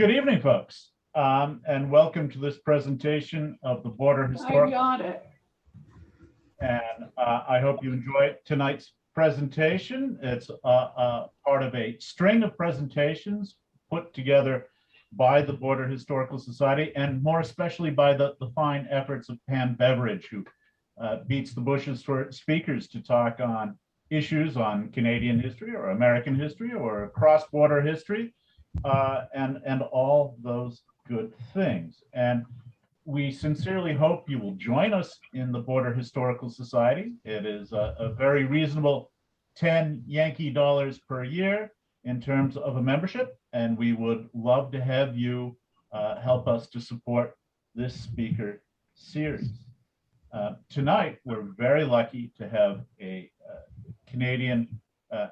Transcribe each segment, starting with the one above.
Good evening, folks, and welcome to this presentation of the Border Historical. I got it. And I hope you enjoy tonight's presentation. It's part of a string of presentations put together by the Border Historical Society, and more especially by the fine efforts of Pam Beveridge, who beats the bushes for speakers to talk on issues on Canadian history or American history or cross-border history, and all those good things. And we sincerely hope you will join us in the Border Historical Society. It is a very reasonable 10 Yankee dollars per year in terms of a membership, and we would love to have you help us to support this speaker series. Tonight, we're very lucky to have a Canadian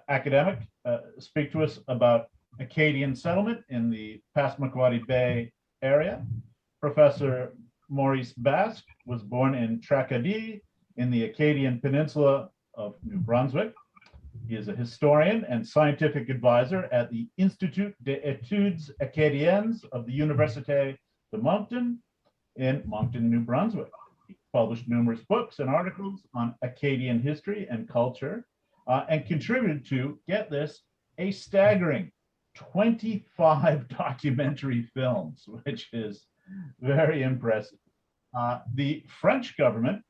academic speak to us about Acadian settlement in the Passamaquoddy Bay area. Professor Maurice Basque was born in Tracadie in the Acadian Peninsula of New Brunswick. He is a historian and scientific advisor at the Institut d'études Acadiennes of the Université de Moncton in Moncton, New Brunswick. He published numerous books and articles on Acadian history and culture, and contributed to, get this, a staggering 25 documentary films, which is very impressive. The French government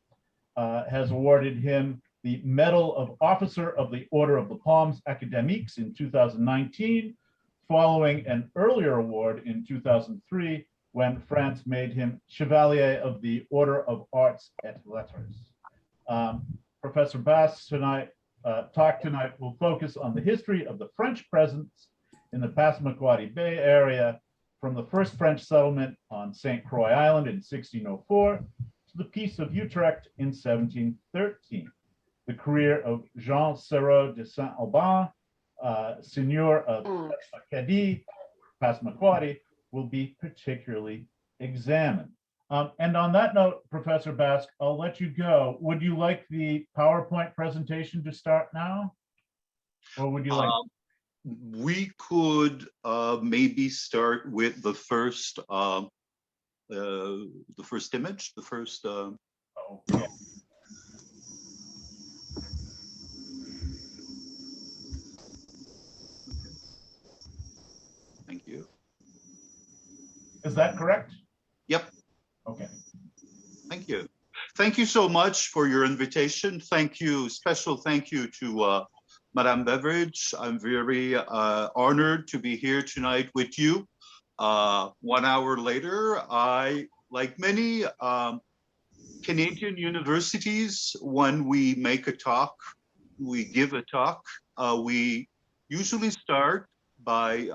has awarded him the Medal of Officer of the Order of the Palmes Academiques in 2019, following an earlier award in 2003 when France made him Chevalier of the Order of Arts et Lettres. Professor Basque talk tonight will focus on the history of the French presence in the Passamaquoddy Bay area, from the first French settlement on St. Croix Island in 1604 to the Peace of Utrecht in 1713. The career of Jean Serrault de Saint-Aubin, Seigneur of Acadian, Passamaquoddy, will be particularly examined. And on that note, Professor Basque, I'll let you go. Would you like the PowerPoint presentation to start now? Or would you like? We could maybe start with the first image, the first. Okay. Thank you. Is that correct? Yep. Okay. Thank you. Thank you so much for your invitation. Thank you, special thank you to Madame Beveridge. I'm very honored to be here tonight with you. 1 hour later, I, like many Canadian universities, when we make a talk, we give a talk, we usually start by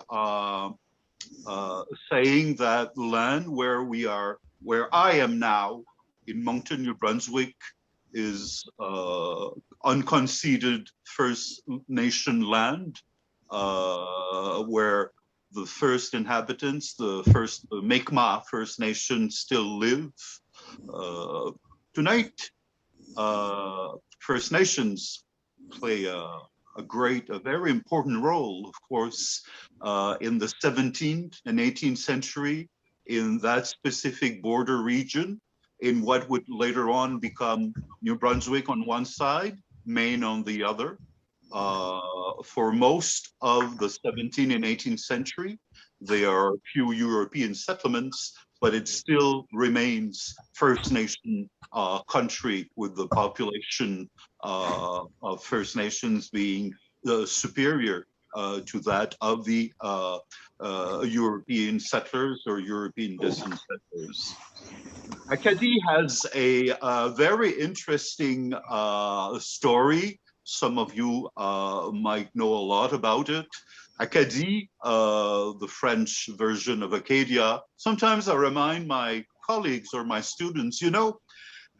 saying that the land where I am now in Moncton, New Brunswick, is unconceded First Nation land, where the first inhabitants, the Mi'kmaq First Nation, still live. Tonight, First Nations play a very important role, of course, in the 17th and 18th century in that specific border region, in what would later on become New Brunswick on one side, Maine on the other. For most of the 17th and 18th century, there are few European settlements, but it still remains First Nation country, with the population of First Nations being superior to that of the European settlers or European descent settlers. Acadie has a very interesting story. Some of you might know a lot about it. Acadie, the French version of Acadia. Sometimes I remind my colleagues or my students, you know,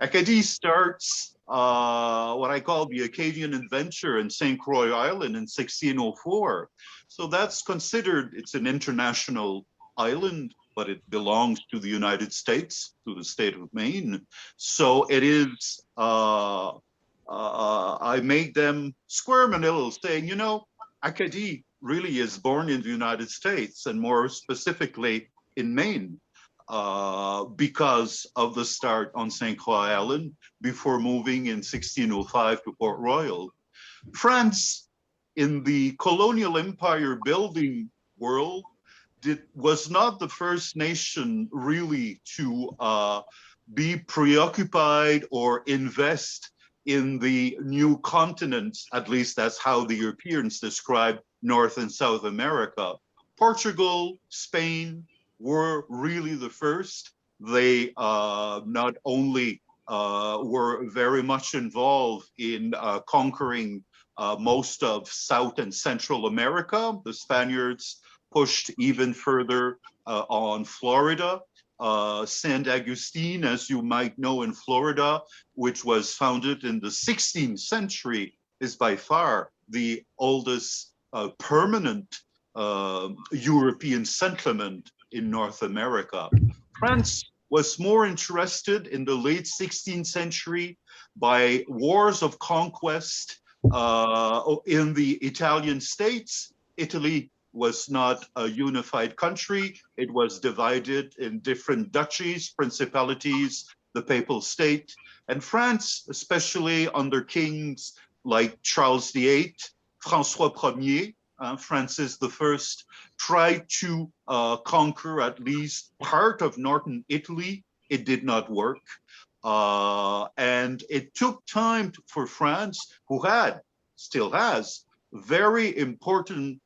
Acadie starts what I call the Acadian adventure in St. Croix Island in 1604. So that's considered, it's an international island, but it belongs to the United States, to the state of Maine. So it is, I made them squirm a little, saying, you know, Acadie really is born in the United States, and more specifically in Maine, because of the start on St. Croix Island before moving in 1605 to Port Royal. France, in the colonial empire building world, was not the first nation really to be preoccupied or invest in the new continents. At least that's how the Europeans describe North and South America. Portugal, Spain were really the first. They not only were very much involved in conquering most of South and Central America. The Spaniards pushed even further on Florida. Saint Augustine, as you might know, in Florida, which was founded in the 16th century, is by far the oldest permanent European settlement in North America. France was more interested in the late 16th century by wars of conquest in the Italian states. Italy was not a unified country. It was divided in different duchies, principalities, the papal state. And France, especially under kings like Charles VIII, François Ier, Francis I, tried to conquer at least part of northern Italy. It did not work. And it took time for France, who still has, very important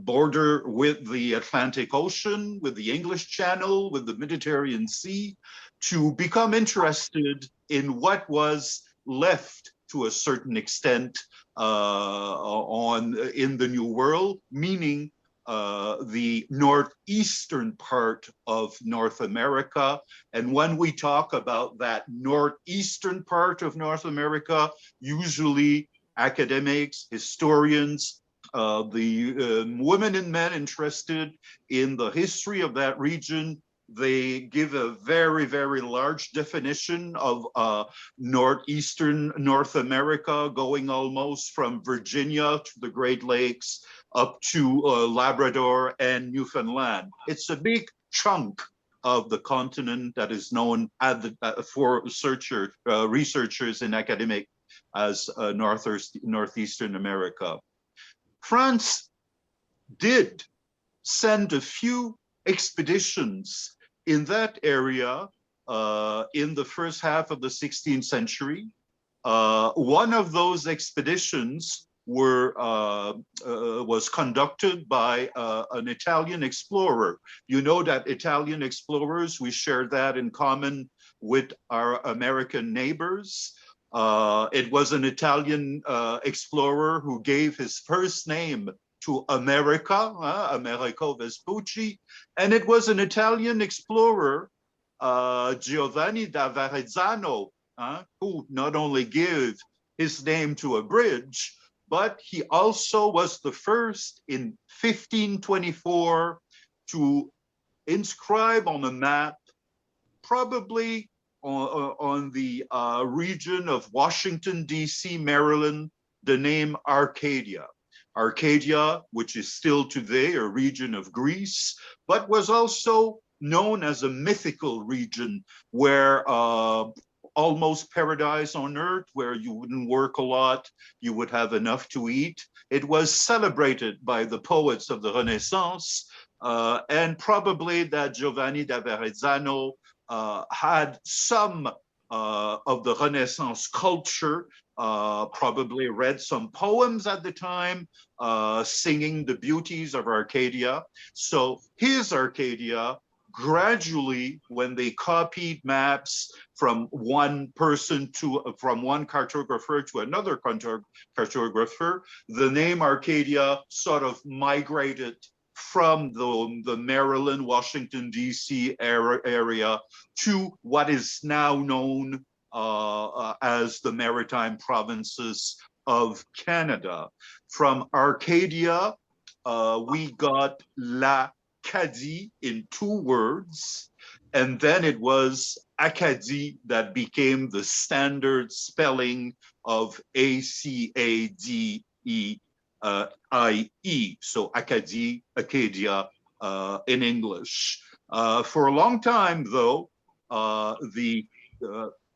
border with the Atlantic Ocean, with the English Channel, with the Mediterranean Sea, to become interested in what was left to a certain extent in the New World, meaning the northeastern part of North America. And when we talk about that northeastern part of North America, usually academics, historians, the women and men interested in the history of that region, they give a very, very large definition of northeastern North America, going almost from Virginia to the Great Lakes up to Labrador and Newfoundland. It's a big chunk of the continent that is known for researchers and academic as Northeastern America. France did send a few expeditions in that area in the first half of the 16th century. One of those expeditions was conducted by an Italian explorer. You know that Italian explorers, we share that in common with our American neighbors. It was an Italian explorer who gave his first name to America, Americo Vespucci, and it was an Italian explorer, Giovanni da Verrazzano, who not only gave his name to a bridge, but he also was the first in 1524 to inscribe on a map, probably on the region of Washington, D.C., Maryland, the name Arcadia. Arcadia, which is still today a region of Greece, but was also known as a mythical region where almost paradise on earth, where you wouldn't work a lot, you would have enough to eat. It was celebrated by the poets of the Renaissance, and probably that Giovanni da Verrazzano had some of the Renaissance culture, probably read some poems at the time, singing the beauties of Arcadia. So his Arcadia, gradually, when they copied maps from one person from one cartographer to another cartographer, the name Arcadia sort of migrated from the Maryland, Washington, D.C. area to what is now known as the Maritime Provinces of Canada. From Arcadia, we got l'Acadie in 2 words, and then it was Acadie that became the standard spelling of Acadie, I-E. So Acadie, Acadia in English. For a long time, though, the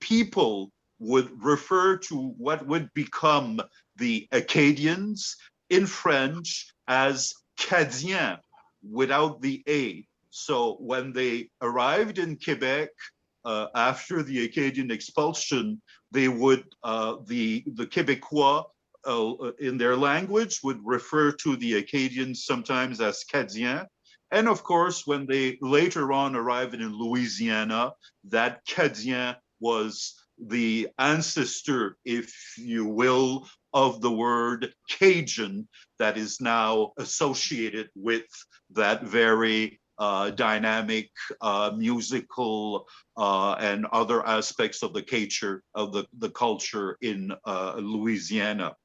people would refer to what would become the Acadians in French as Cadiens without the A. So when they arrived in Quebec after the Acadian expulsion, they would, the Quebecois in their language would refer to the Acadians sometimes as Cadiens. And of course, when they later on arrived in Louisiana, that Cadien was the ancestor, if you will, of the word Cajun that is now associated with that very dynamic musical and other aspects of the culture in Louisiana.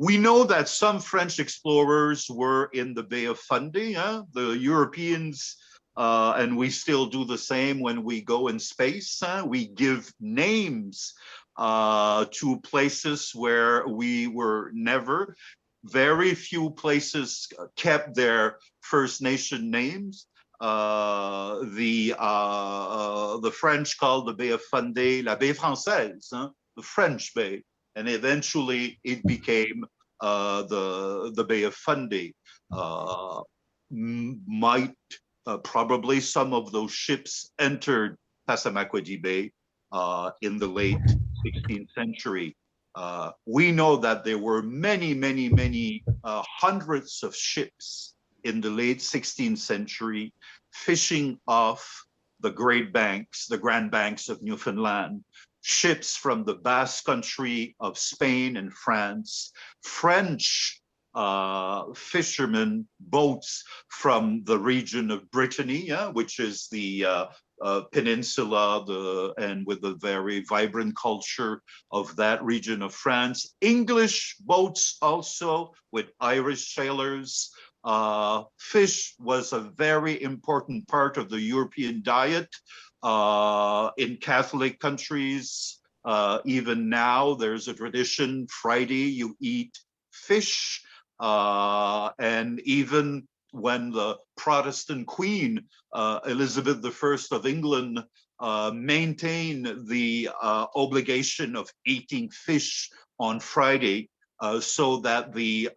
We know that some French explorers were in the Bay of Fundy. The Europeans, and we still do the same when we go in space. We give names to places where we were never. Very few places kept their First Nation names. The French called the Bay of Fundy la Baie Française, the French Bay. And eventually it became the Bay of Fundy. Probably some of those ships entered Passamaquoddy Bay in the late 16th century. We know that there were many hundreds of ships in the late 16th century fishing off the Great Banks, the Grand Banks of Newfoundland. Ships from the Basque country of Spain and France, French fishermen, boats from the region of Brittany, which is the peninsula, and with the very vibrant culture of that region of France. English boats also with Irish sailors. Fish was a very important part of the European diet. In Catholic countries, even now, there's a tradition, Friday you eat fish. And even when the Protestant Queen, Elizabeth I of England, maintained the obligation of eating fish on Friday, so that the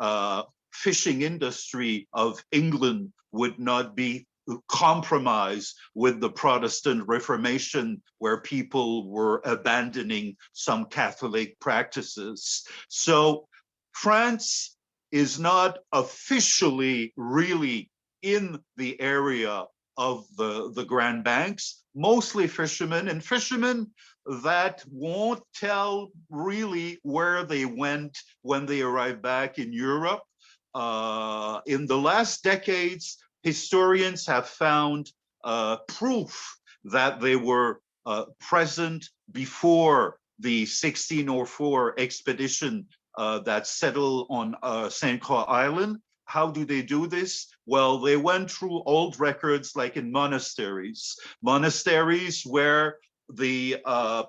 fishing industry of England would not be compromise with the Protestant Reformation, where people were abandoning some Catholic practices. So France is not officially really in the area of the Grand Banks, mostly fishermen, and fishermen that won't tell really where they went when they arrived back in Europe. In the last decades, historians have found proof that they were present before the 1604 expedition that settled on St. Croix Island. How do they do this? Well, they went through old records like in monasteries where the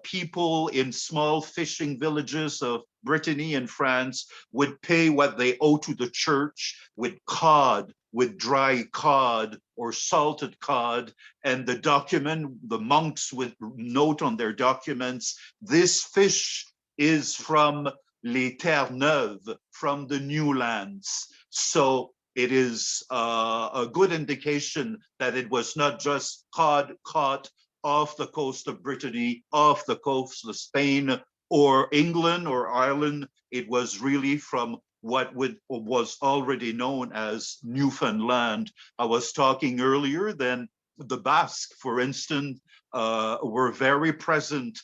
people in small fishing villages of Brittany and France would pay what they owe to the church with cod, with dry cod or salted cod, and the monks would note on their documents, this fish is from les terres neuves, from the new lands. So it is a good indication that it was not just cod caught off the coast of Brittany, off the coast of Spain or England or Ireland. It was really from what was already known as Newfoundland. I was talking earlier, then the Basque, for instance, were very present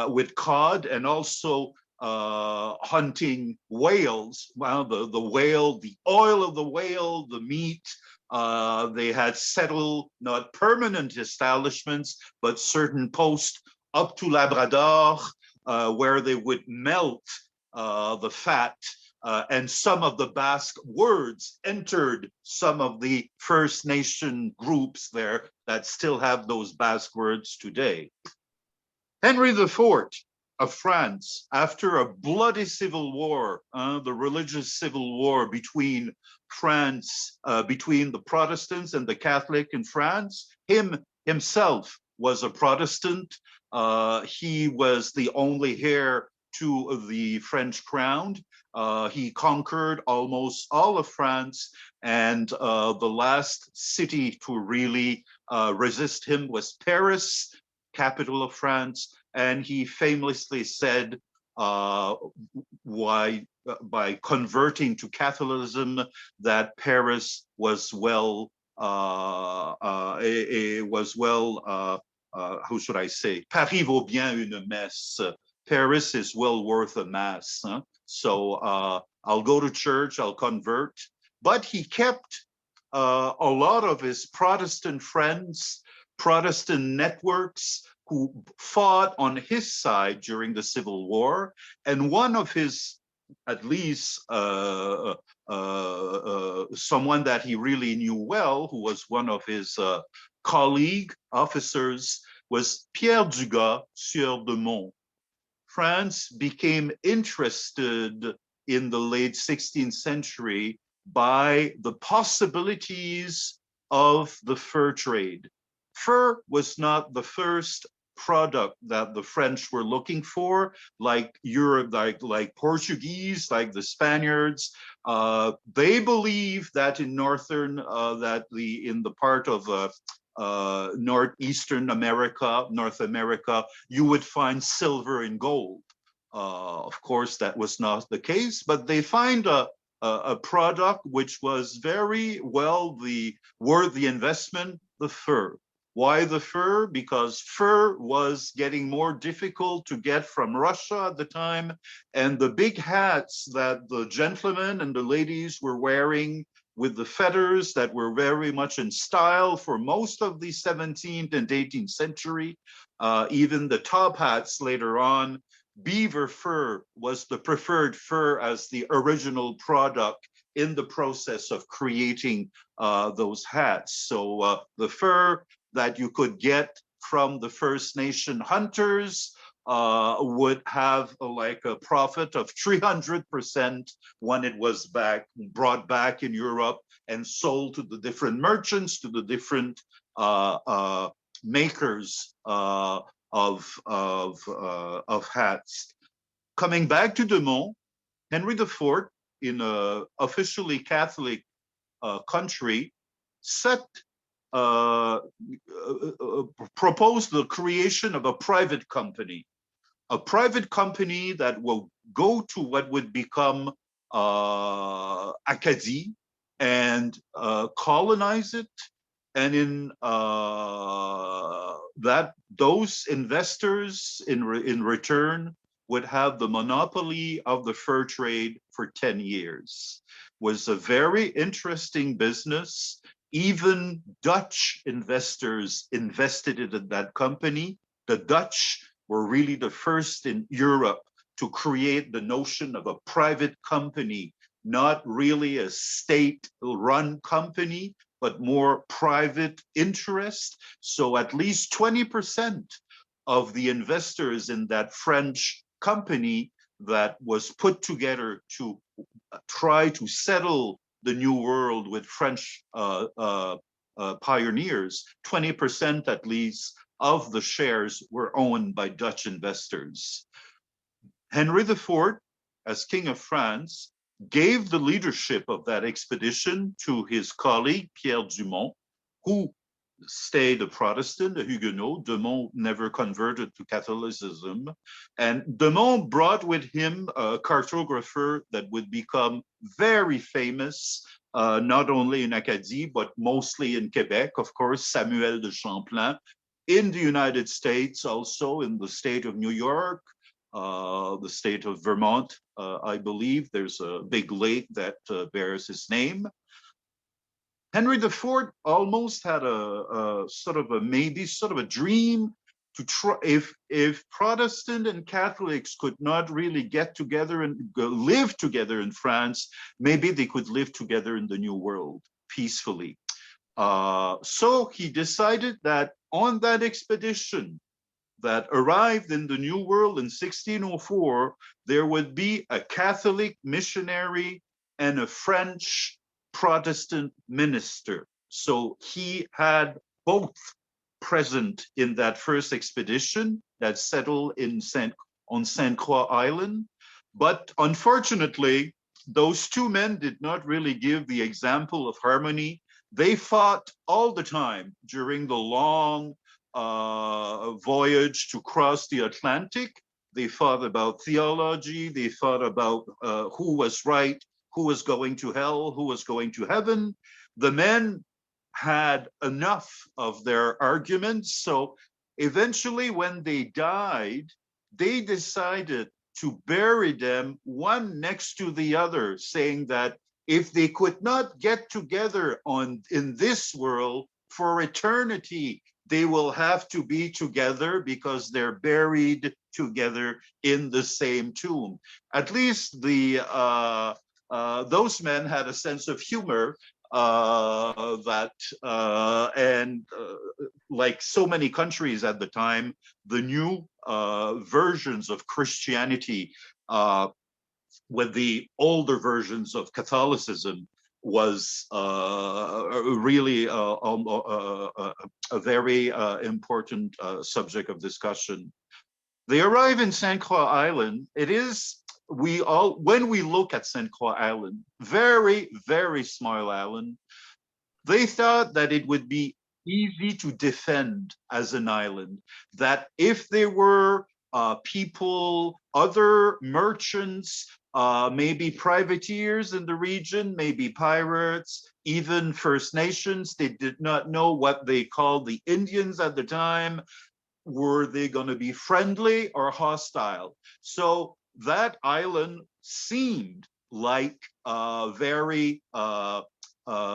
with cod and also hunting whales. Well, the whale, the oil of the whale, the meat, they had settled not permanent establishments, but certain posts up to Labrador, where they would melt the fat and some of the Basque words entered some of the First Nation groups there that still have those Basque words today. Henry IV of France, after a bloody civil war, the religious civil war between France, between the Protestants and the Catholic in France, himself was a Protestant. He was the only heir to the French crown. He conquered almost all of France, and the last city to really resist him was Paris, capital of France. And he famously said, by converting to Catholicism, that Paris was how should I say? Paris vaut bien une messe. Paris is well worth a mass. Huh? So I'll go to church, I'll convert. But he kept a lot of his Protestant friends, Protestant networks who fought on his side during the Civil War. And one of his, at least someone that he really knew well, who was one of his colleague officers, was Pierre Dugas, Sieur de Mont. France became interested in the late 16th century by the possibilities of the fur trade. Fur was not the first product that the French were looking for, like Europe, like Portuguese, like the Spaniards. They believed that in northern, in the part of northeastern America, North America, you would find silver and gold. Of course, that was not the case, but they find a product which was very well worth the investment, the fur. Why the fur? Because fur was getting more difficult to get from Russia at the time, and the big hats that the gentlemen and the ladies were wearing with the feathers that were very much in style for most of the 17th and 18th century, even the top hats later on, beaver fur was the preferred fur as the original product in the process of creating those hats. So the fur that you could get from the First Nation hunters would have like a profit of 300% when it was brought back in Europe and sold to the different merchants, to the different makers of hats. Coming back to de Mont, Henry IV, in an officially Catholic country, proposed the creation of a private company that will go to what would become Acadie and colonize it. And in that, those investors in return would have the monopoly of the fur trade for 10 years. Was a very interesting business. Even Dutch investors invested in that company. The Dutch were really the first in Europe to create the notion of a private company, not really a state-run company, but more private interest. So at least 20% of the investors in that French company that was put together to try to settle the New World with French pioneers, 20% at least of the shares were owned by Dutch investors. Henry IV, as King of France, gave the leadership of that expedition to his colleague, Pierre Dumont, who stayed a Protestant, a Huguenot. De Mont never converted to Catholicism. And De Mont brought with him a cartographer that would become very famous, not only in Acadie, but mostly in Quebec, of course, Samuel de Champlain. In the United States, also in the state of New York, the state of Vermont, I believe. There's a big lake that bears his name. Henry IV almost had a sort of a dream to try, if Protestant and Catholics could not really get together and live together in France, maybe they could live together in the New World peacefully. So he decided that on that expedition that arrived in the New World in 1604, there would be a Catholic missionary and a French Protestant minister. So he had both present in that first expedition that settled on Sainte Croix Island. But unfortunately, those two men did not really give the example of harmony. They fought all the time during the long voyage to cross the Atlantic. They fought about theology. They fought about who was right, who was going to hell, who was going to heaven. The men had enough of their arguments. So eventually, when they died, they decided to bury them one next to the other, saying that if they could not get together in this world for eternity, they will have to be together because they're buried together in the same tomb. At least those men had a sense of humor like so many countries at the time, the new versions of Christianity with the older versions of Catholicism was really a very important subject of discussion. They arrive in Sainte Croix Island. It is, when we look at Sainte Croix Island, very, very small island, they thought that it would be easy to defend as an island, that if there were people, other merchants, maybe privateers in the region, maybe pirates, even First Nations, they did not know what they called the Indians at the time. Were they going to be friendly or hostile? So that island seemed like a very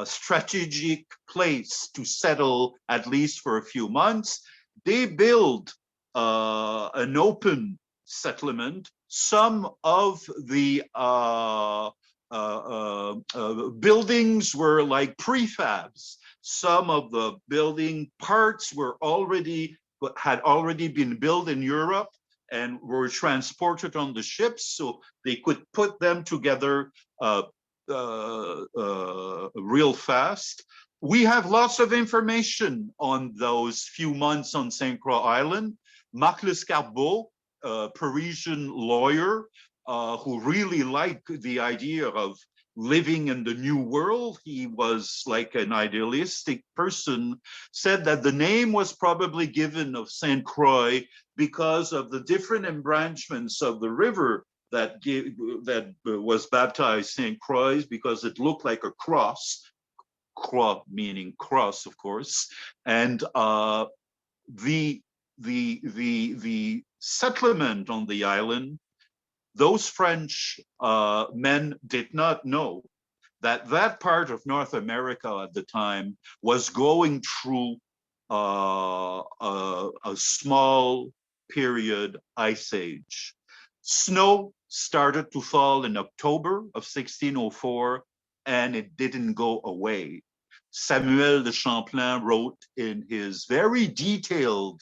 strategic place to settle, at least for a few months. They built an open settlement. Some of the buildings were like prefabs. Some of the building parts had already been built in Europe and were transported on the ships, so they could put them together real fast. We have lots of information on those few months on Sainte Croix Island. Marc Lescarbot, a Parisian lawyer who really liked the idea of living in the New World, he was like an idealistic person, said that the name was probably given of Sainte Croix because of the different embranchments of the river that was baptized Sainte Croix, because it looked like a cross, croix meaning cross, of course, and the settlement on the island, those French men did not know that that part of North America at the time was going through a small period ice age. Snow started to fall in October of 1604, and it didn't go away. Samuel de Champlain wrote in his very detailed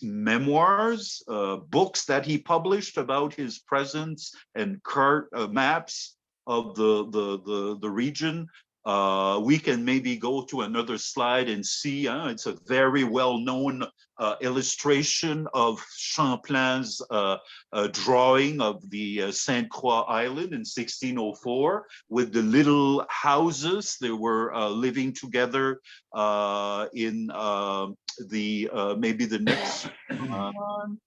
memoirs, books that he published about his presence and maps of the region. We can maybe go to another slide and see, it's a very well-known illustration of Champlain's drawing of the Sainte Croix Island in 1604 with the little houses. They were living together in maybe the next one.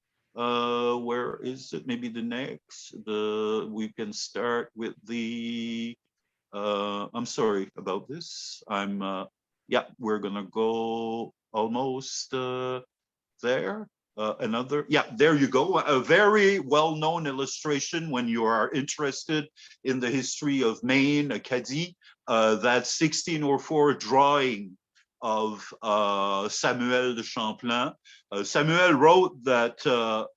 Where is it? Maybe the next. We can start with the. I'm sorry about this. Yeah, we're gonna go almost there. There you go. A very well-known illustration when you are interested in the history of Maine, Acadie, that 1604 drawing of Samuel de Champlain. Samuel wrote that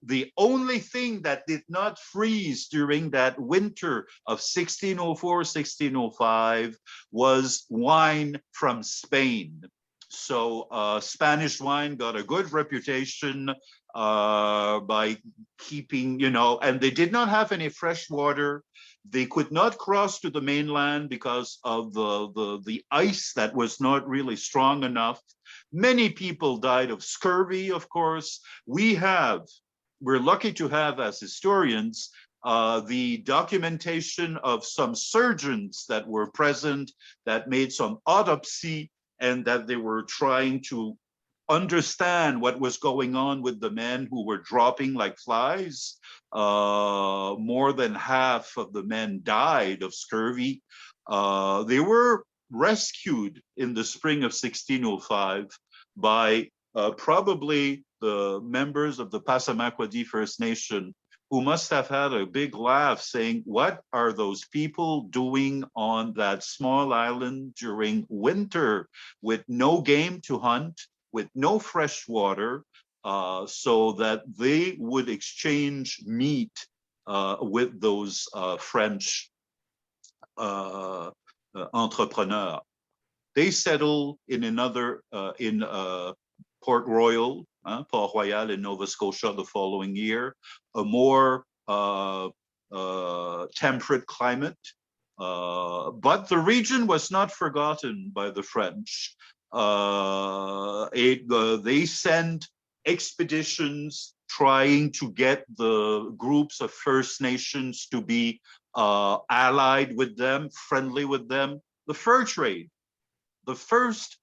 the only thing that did not freeze during that winter of 1604-1605 was wine from Spain. So Spanish wine got a good reputation by keeping, and they did not have any fresh water. They could not cross to the mainland because of the ice that was not really strong enough. Many people died of scurvy, of course. We're lucky to have, as historians, the documentation of some surgeons that were present that made some autopsy and that they were trying to understand what was going on with the men who were dropping like flies. More than half of the men died of scurvy. They were rescued in the spring of 1605 by probably the members of the Passamaquoddy First Nation, who must have had a big laugh saying, what are those people doing on that small island during winter with no game to hunt, with no fresh water, so that they would exchange meat with those French entrepreneurs. They settled in Port Royal, Port Royal in Nova Scotia the following year, a more temperate climate. But the region was not forgotten by the French. They sent expeditions trying to get the groups of First Nations to be allied with them, friendly with them. The fur trade, the first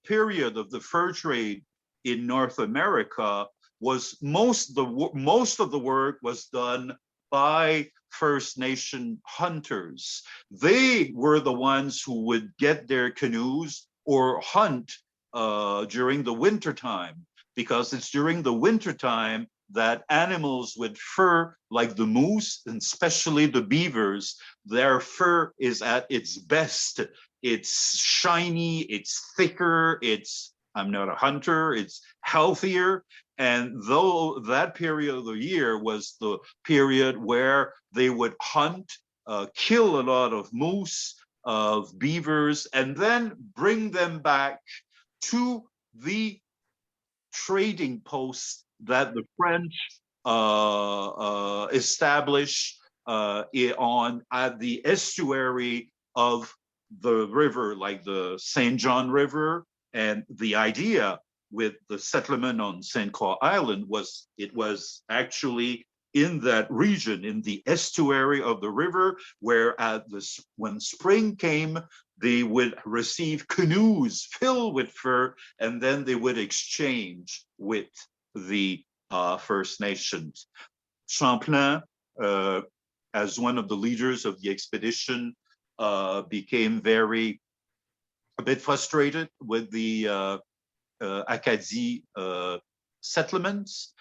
period of the fur trade in North America was most of the work was done by First Nation hunters. They were the ones who would get their canoes or hunt during the winter time, because it's during the winter time that animals with fur, like the moose and especially the beavers, their fur is at its best. It's shiny, it's thicker, I'm not a hunter, it's healthier. And though that period of the year was the period where they would hunt, kill a lot of moose, of beavers, and then bring them back to the trading posts that the French established at the estuary of the river, like the St. John River. And the idea with the settlement on St. Croix Island was it was actually in that region, in the estuary of the river, where when spring came, they would receive canoes filled with fur, and then they would exchange with the First Nations. Champlain, as one of the leaders of the expedition, became a bit frustrated with the Acadie settlements,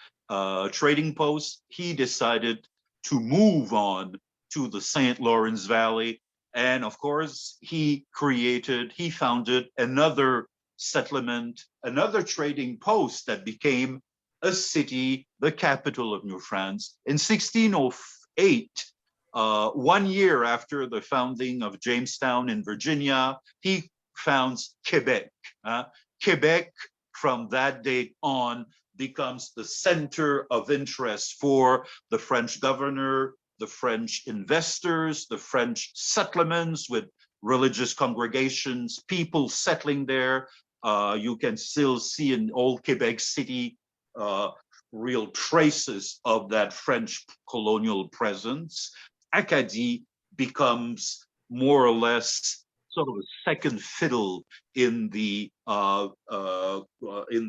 trading posts. He decided to move on to the St. Lawrence Valley. And of course, he founded another settlement, another trading post that became a city, the capital of New France. In 1608, 1 year after the founding of Jamestown in Virginia, he founds Quebec. Quebec, from that date on, becomes the center of interest for the French governor, the French investors, the French settlements with religious congregations, people settling there. You can still see in old Quebec City real traces of that French colonial presence. Acadie becomes more or less sort of a second fiddle in the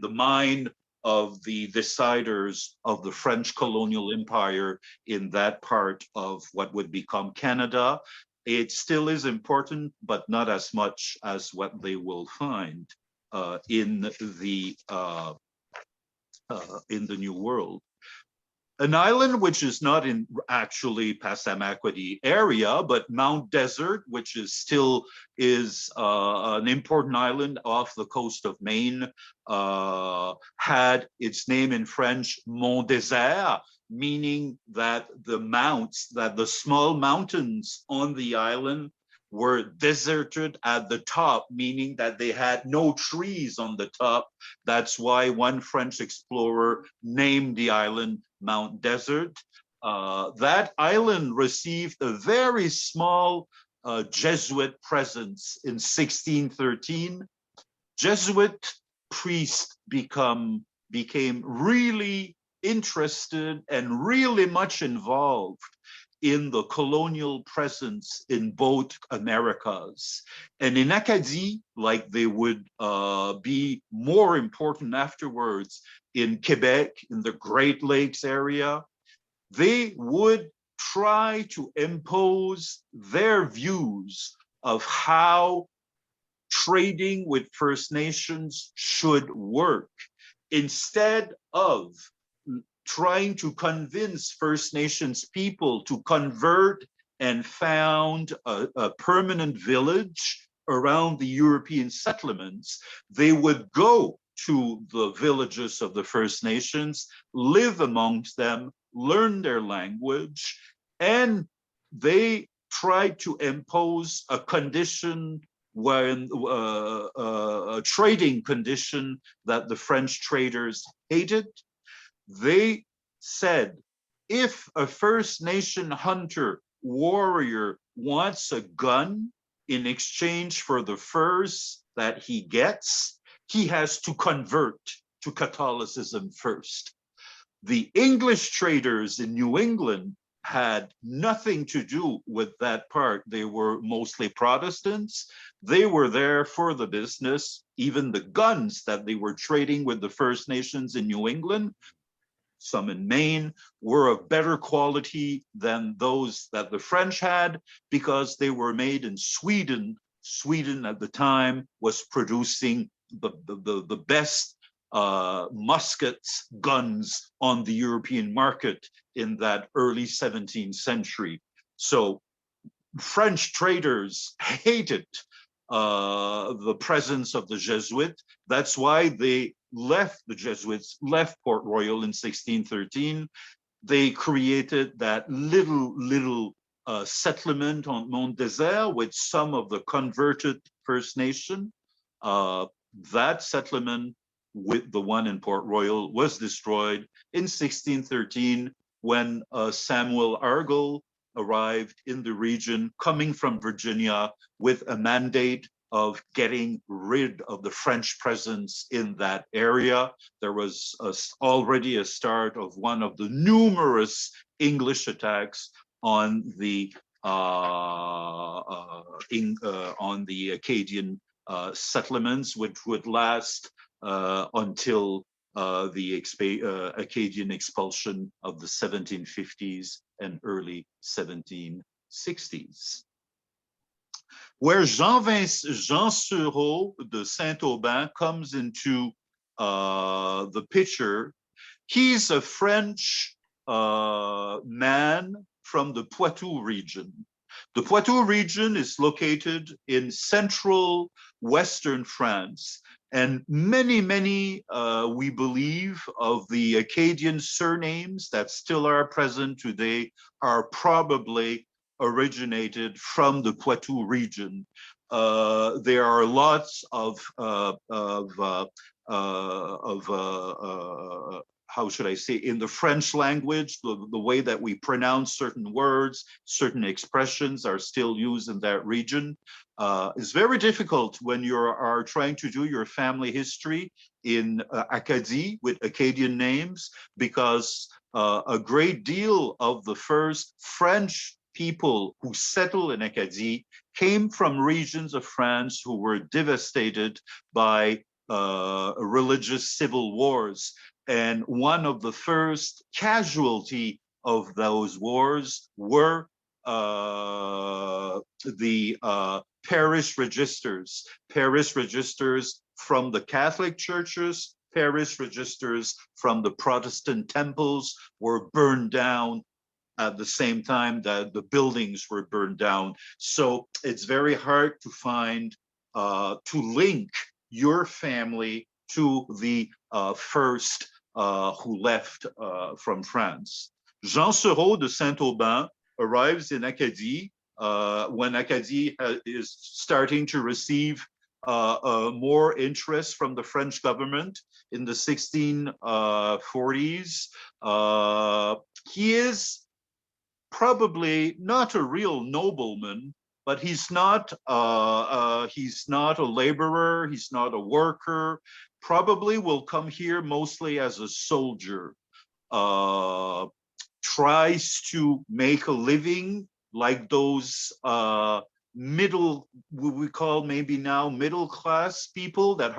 mind of the deciders of the French colonial empire in that part of what would become Canada. It still is important, but not as much as what they will find in the New World. An island which is not in actually Passamaquoddy area, but Mount Desert, which is still an important island off the coast of Maine, had its name in French Mont Désert, meaning that the small mountains on the island were deserted at the top, meaning that they had no trees on the top. That's why one French explorer named the island Mount Desert. That island received a very small Jesuit presence in 1613. Jesuit priests became really interested and really much involved in the colonial presence in both Americas. And in Acadie, like they would be more important afterwards in Quebec, in the Great Lakes area, they would try to impose their views of how trading with First Nations should work, instead of trying to convince First Nations people to convert and found a permanent village around the European settlements. They would go to the villages of the First Nations, live amongst them, learn their language, and they tried to impose a condition when a trading condition that the French traders hated. They said, if a First Nation hunter warrior wants a gun in exchange for the furs that he gets, he has to convert to Catholicism first. The English traders in New England had nothing to do with that part. They were mostly Protestants. They were there for the business. Even the guns that they were trading with the First Nations in New England, some in Maine, were of better quality than those that the French had, because they were made in Sweden. Sweden at the time was producing the best muskets, guns on the European market in that early 17th century. So French traders hated the presence of the Jesuit. That's why the Jesuits left Port Royal in 1613. They created that little settlement on Mont Désert with some of the converted First Nation. That settlement, with the one in Port Royal, was destroyed in 1613 when Samuel Argall arrived in the region, coming from Virginia, with a mandate of getting rid of the French presence in that area. There was already a start of one of the numerous English attacks on the Acadian settlements, which would last until the Acadian expulsion of the 1750s and early 1760s. Where Jean Sureau de Saint-Aubin comes into the picture, he's a French man from the Poitou region. The Poitou region is located in central Western France, and many, we believe, of the Acadian surnames that still are present today are probably originated from the Poitou region. There are lots of how should I say, in the French language, the way that we pronounce certain words, certain expressions are still used in that region. It's very difficult when you are trying to do your family history in Acadie with Acadian names, because a great deal of the first French people who settled in Acadie came from regions of France who were devastated by religious civil wars. And one of the first casualty of those wars were the parish registers from the Catholic churches, parish registers from the Protestant temples were burned down at the same time that the buildings were burned down. So it's very hard to find, to link your family to the first who left from France. Jean Sereau de Saint-Aubin arrives in Acadie when Acadie is starting to receive more interest from the French government in the 1640s. He is probably not a real nobleman, but he's not a laborer, he's not a worker, probably will come here mostly as a soldier, tries to make a living like those middle, what we call maybe now middle class people that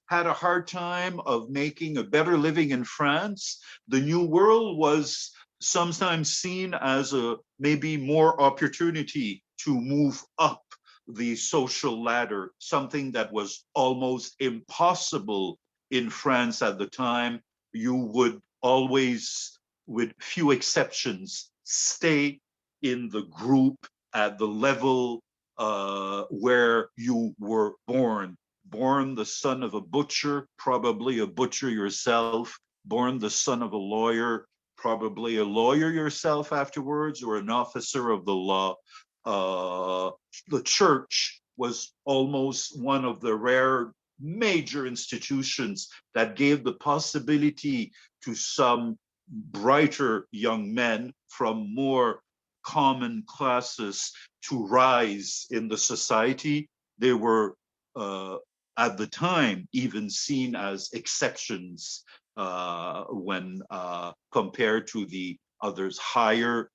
had a hard time of making a better living in France. The New World was sometimes seen as a maybe more opportunity to move up the social ladder, something that was almost impossible in France at the time. You would always, with few exceptions, stay in the group at the level where you were born. Born the son of a butcher, probably a butcher yourself. Born the son of a lawyer, probably a lawyer yourself afterwards, or an officer of the law. The church was almost one of the rare major institutions that gave the possibility to some brighter young men from more common classes to rise in the society. They were, at the time, even seen as exceptions when compared to the others. Higher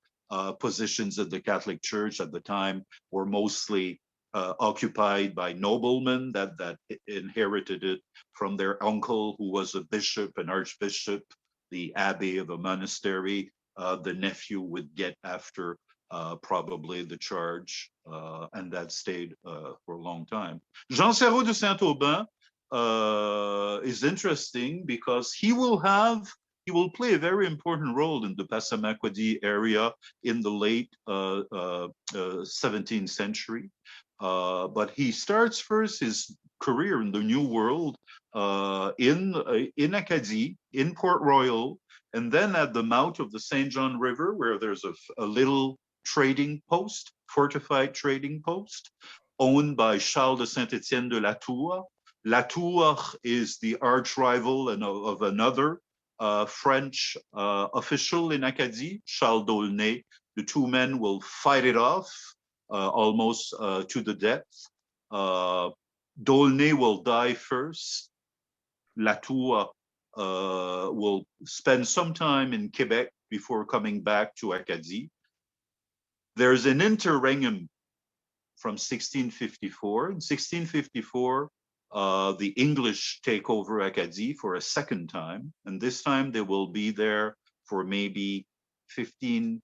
positions in the Catholic Church at the time were mostly occupied by noblemen that inherited it from their uncle, who was a bishop, an archbishop, the abbé of a monastery. The nephew would get after probably the charge, and that stayed for a long time. Jean Sereau de Saint-Aubin is interesting because he will play a very important role in the Passamaquoddy area in the late 17th century. But he starts first his career in the New World in Acadie, in Port Royal, and then at the mouth of the St. John River, where there's a little trading post, fortified trading post, owned by Charles de Saint-Étienne de La Tour. La Tour is the arch rival of another French official in Acadie, Charles d'Aulnay. The two men will fight it off almost to the death. D'Aulnay will die first. La Tour will spend some time in Quebec before coming back to Acadie. There's an interregnum from 1654. In 1654, the English take over Acadie for a second time, and this time they will be there for maybe 15,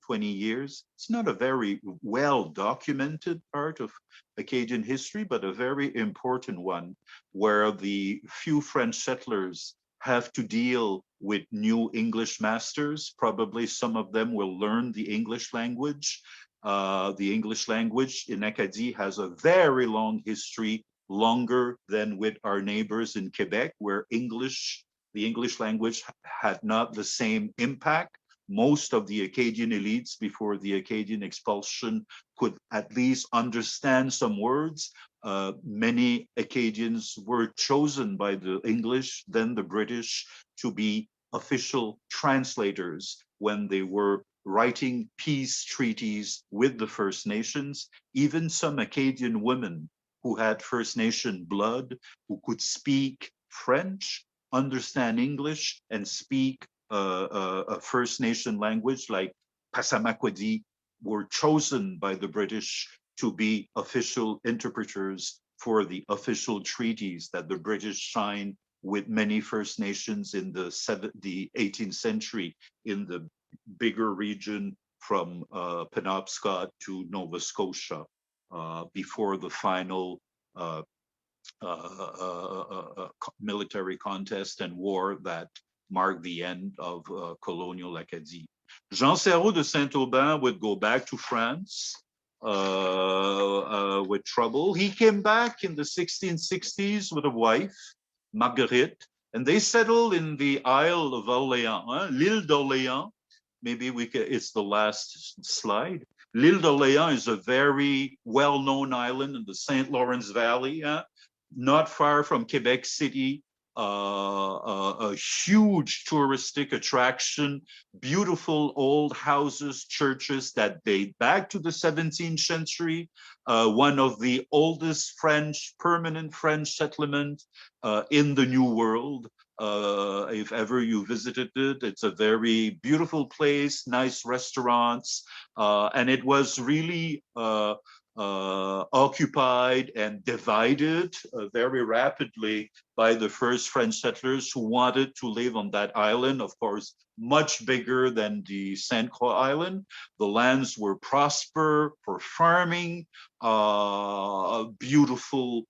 20 years. It's not a very well documented part of Acadian history, but a very important one, where the few French settlers have to deal with new English masters. Probably some of them will learn the English language. The English language in Acadie has a very long history, longer than with our neighbors in Quebec, where the English language had not the same impact. Most of the Acadian elites before the Acadian expulsion could at least understand some words. Many Acadians were chosen by the English, then the British, to be official translators when they were writing peace treaties with the First Nations. Even some Acadian women who had First Nation blood, who could speak French, understand English, and speak a First Nation language like Passamaquoddy, were chosen by the British to be official interpreters for the official treaties that the British signed with many First Nations in the 18th century in the bigger region from Penobscot to Nova Scotia before the final military contest and war that marked the end of colonial Acadie. Jean Serrault de Saint-Aubin would go back to France with trouble. He came back in the 1660s with a wife, Marguerite, and they settled in the Isle of Orléans, l'Île d'Orléans. Maybe it's the last slide. L'Île d'Orléans is a very well-known island in the St. Lawrence Valley, not far from Quebec City, a huge touristic attraction, beautiful old houses, churches that date back to the 17th century, one of the oldest permanent French settlement in the New World. If ever you visited it, it's a very beautiful place, nice restaurants, and it was really occupied and divided very rapidly by the first French settlers who wanted to live on that island, of course, much bigger than the Sainte Croix Island. The lands were prosper for farming, beautiful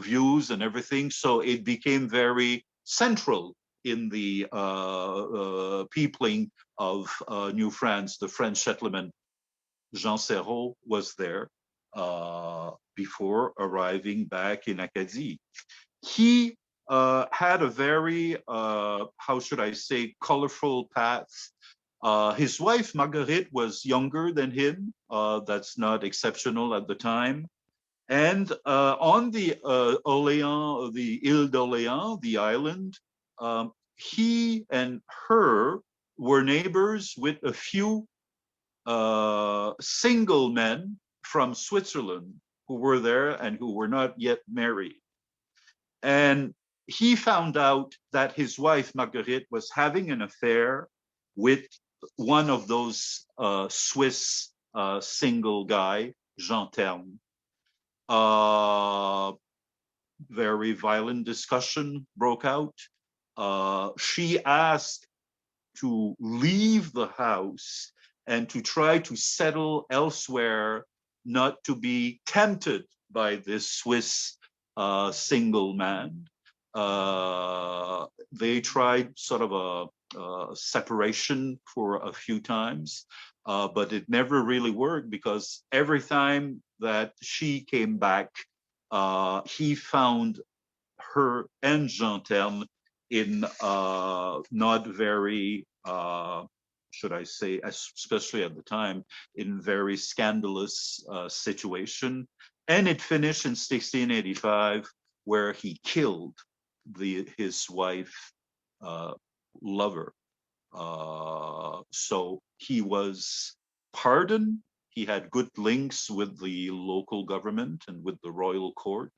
views and everything. So it became very central in the peopling of New France, the French settlement. Jean Serrault was there before arriving back in Acadie. He had a very, how should I say, colorful path. His wife, Marguerite, was younger than him. That's not exceptional at the time. And on the Orléans, the Île d'Orléans, the island, he and her were neighbors with a few single men from Switzerland who were there and who were not yet married. And he found out that his wife, Marguerite, was having an affair with one of those Swiss single guy, Jean Terme. Very violent discussion broke out. She asked to leave the house and to try to settle elsewhere, not to be tempted by this Swiss single man. They tried sort of a separation for a few times, but it never really worked because every time that she came back, he found her and Jean Terme in not very, should I say, especially at the time, in very scandalous situation. And it finished in 1685, where he killed his wife, lover. So he was pardoned. He had good links with the local government and with the royal court.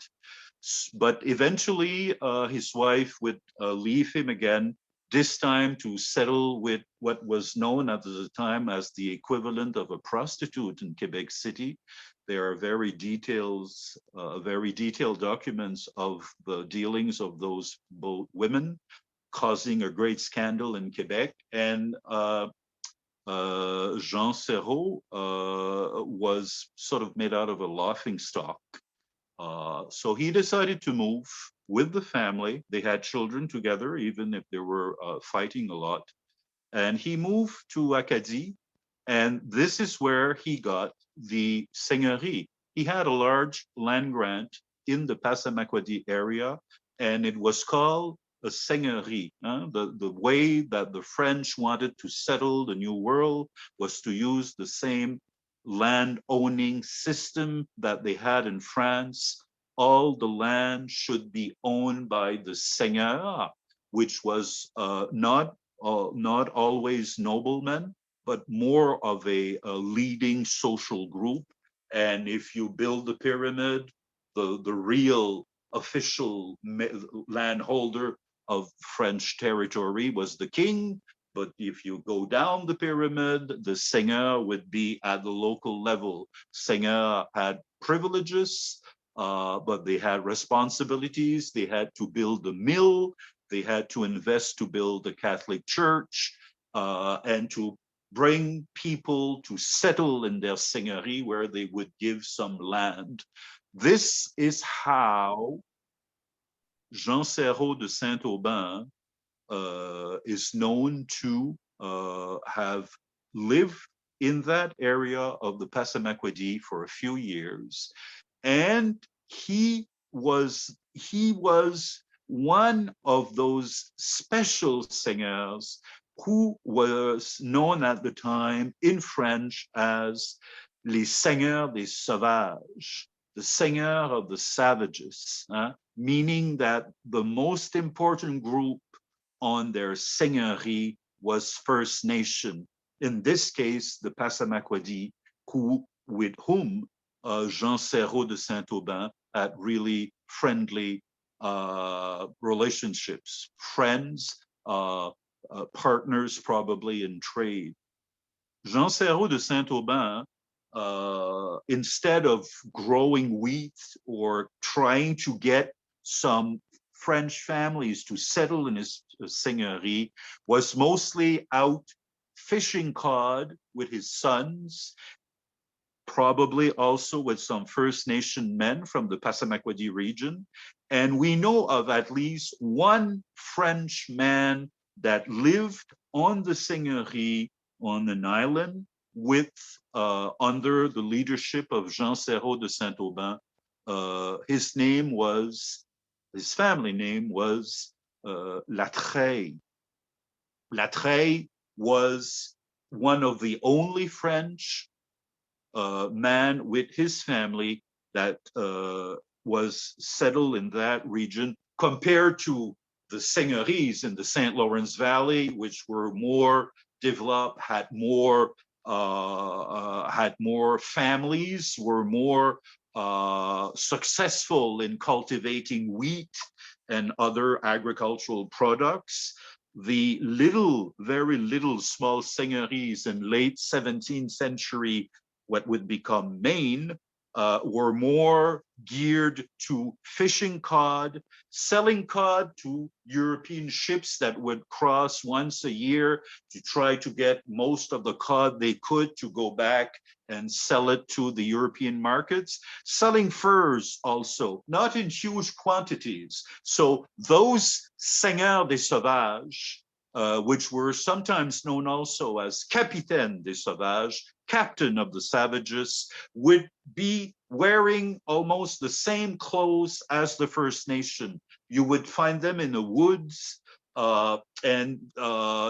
But eventually, his wife would leave him again, this time to settle with what was known at the time as the equivalent of a prostitute in Quebec City. There are very detailed documents of the dealings of those both women, causing a great scandal in Quebec. And Jean Serrault was sort of made out of a laughing stock. So he decided to move with the family. They had children together, even if they were fighting a lot. And he moved to Acadie, and this is where he got the seigneurie. He had a large land grant in the Passamaquoddy area, and it was called a seigneurie. The way that the French wanted to settle the New World was to use the same land owning system that they had in France. All the land should be owned by the seigneur, which was not always noblemen, but more of a leading social group. And if you build the pyramid, the real official landholder of French territory was the king. But if you go down the pyramid, the seigneur would be at the local level. Seigneur had privileges, but they had responsibilities. They had to build a mill. They had to invest to build a Catholic church, and to bring people to settle in their seigneurie where they would give some land. This is how Jean Serrault de Saint-Aubin is known to have lived in that area of the Passamaquoddy for a few years. And he was one of those special singers who was known at the time in French as les seigneurs des sauvages, the singer of the savages, meaning that the most important group on their seigneurie was First Nation. In this case, the Passamaquoddy, with whom Jean Serrault de Saint-Aubin had really friendly relationships, friends, partners probably in trade. Jean Serrault de Saint-Aubin, instead of growing wheat or trying to get some French families to settle in his seigneurie, was mostly out fishing cod with his sons, probably also with some First Nation men from the Passamaquoddy region. And we know of at least one French man that lived on the seigneurie on an island with under the leadership of Jean Serrault de Saint-Aubin. His family name was LaTreille. LaTreille was one of the only French man with his family that was settled in that region, compared to the seigneuries in the St. Lawrence Valley, which were more developed, had more families, were more successful in cultivating wheat and other agricultural products. The very little small seigneuries in late 17th century, what would become Maine, were more geared to fishing cod, selling cod to European ships that would cross once a year to try to get most of the cod they could to go back and sell it to the European markets, selling furs also, not in huge quantities. So those seigneurs des sauvages, which were sometimes known also as capitaine des sauvages, captain of the savages, would be wearing almost the same clothes as the First Nation. You would find them in the woods, and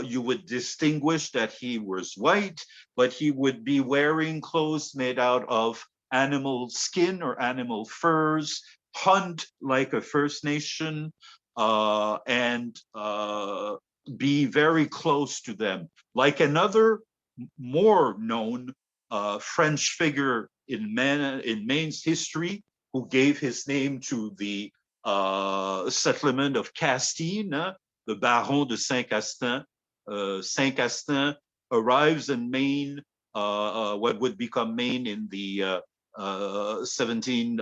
you would distinguish that he was white, but he would be wearing clothes made out of animal skin or animal furs, hunt like a First Nation, and be very close to them. Like another more known French figure in Maine's history, who gave his name to the settlement of Castine, the Baron de Saint-Castin. Saint-Castin arrives in Maine, what would become Maine in the 60s,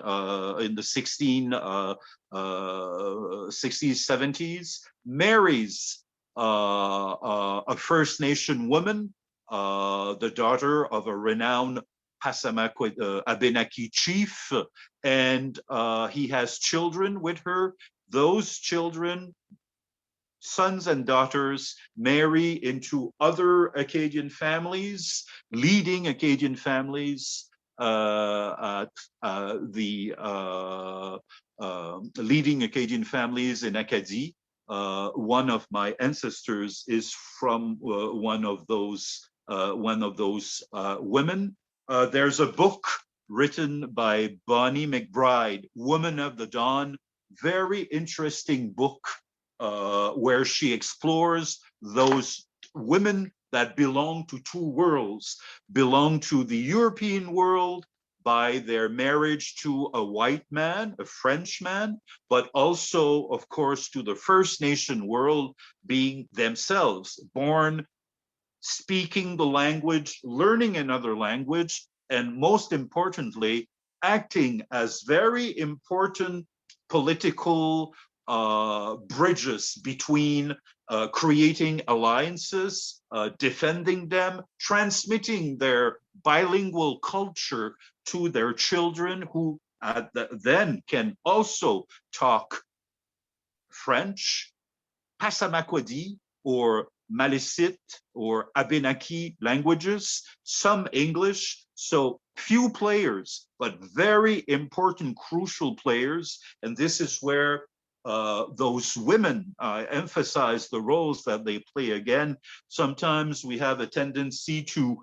70s, marries a First Nation woman, the daughter of a renowned Passamaquoddy Abenaki chief, and he has children with her. Those children, sons and daughters, marry into other Acadian families, leading Acadian families, leading Acadian families in Acadie. One of my ancestors is from one of those women. There's a book written by Bonnie McBride, Woman of the Dawn, very interesting book where she explores those women that belong to two worlds, belong to the European world by their marriage to a white man, a French man, but also, of course, to the First Nation world, being themselves born, speaking the language, learning another language, and most importantly, acting as very important political bridges between creating alliances, defending them, transmitting their bilingual culture to their children, who then can also talk French, Passamaquoddy, or Malicite or Abenaki languages, some English. So few players, but very important, crucial players. And this is where those women emphasize the roles that they play. Again, sometimes we have a tendency to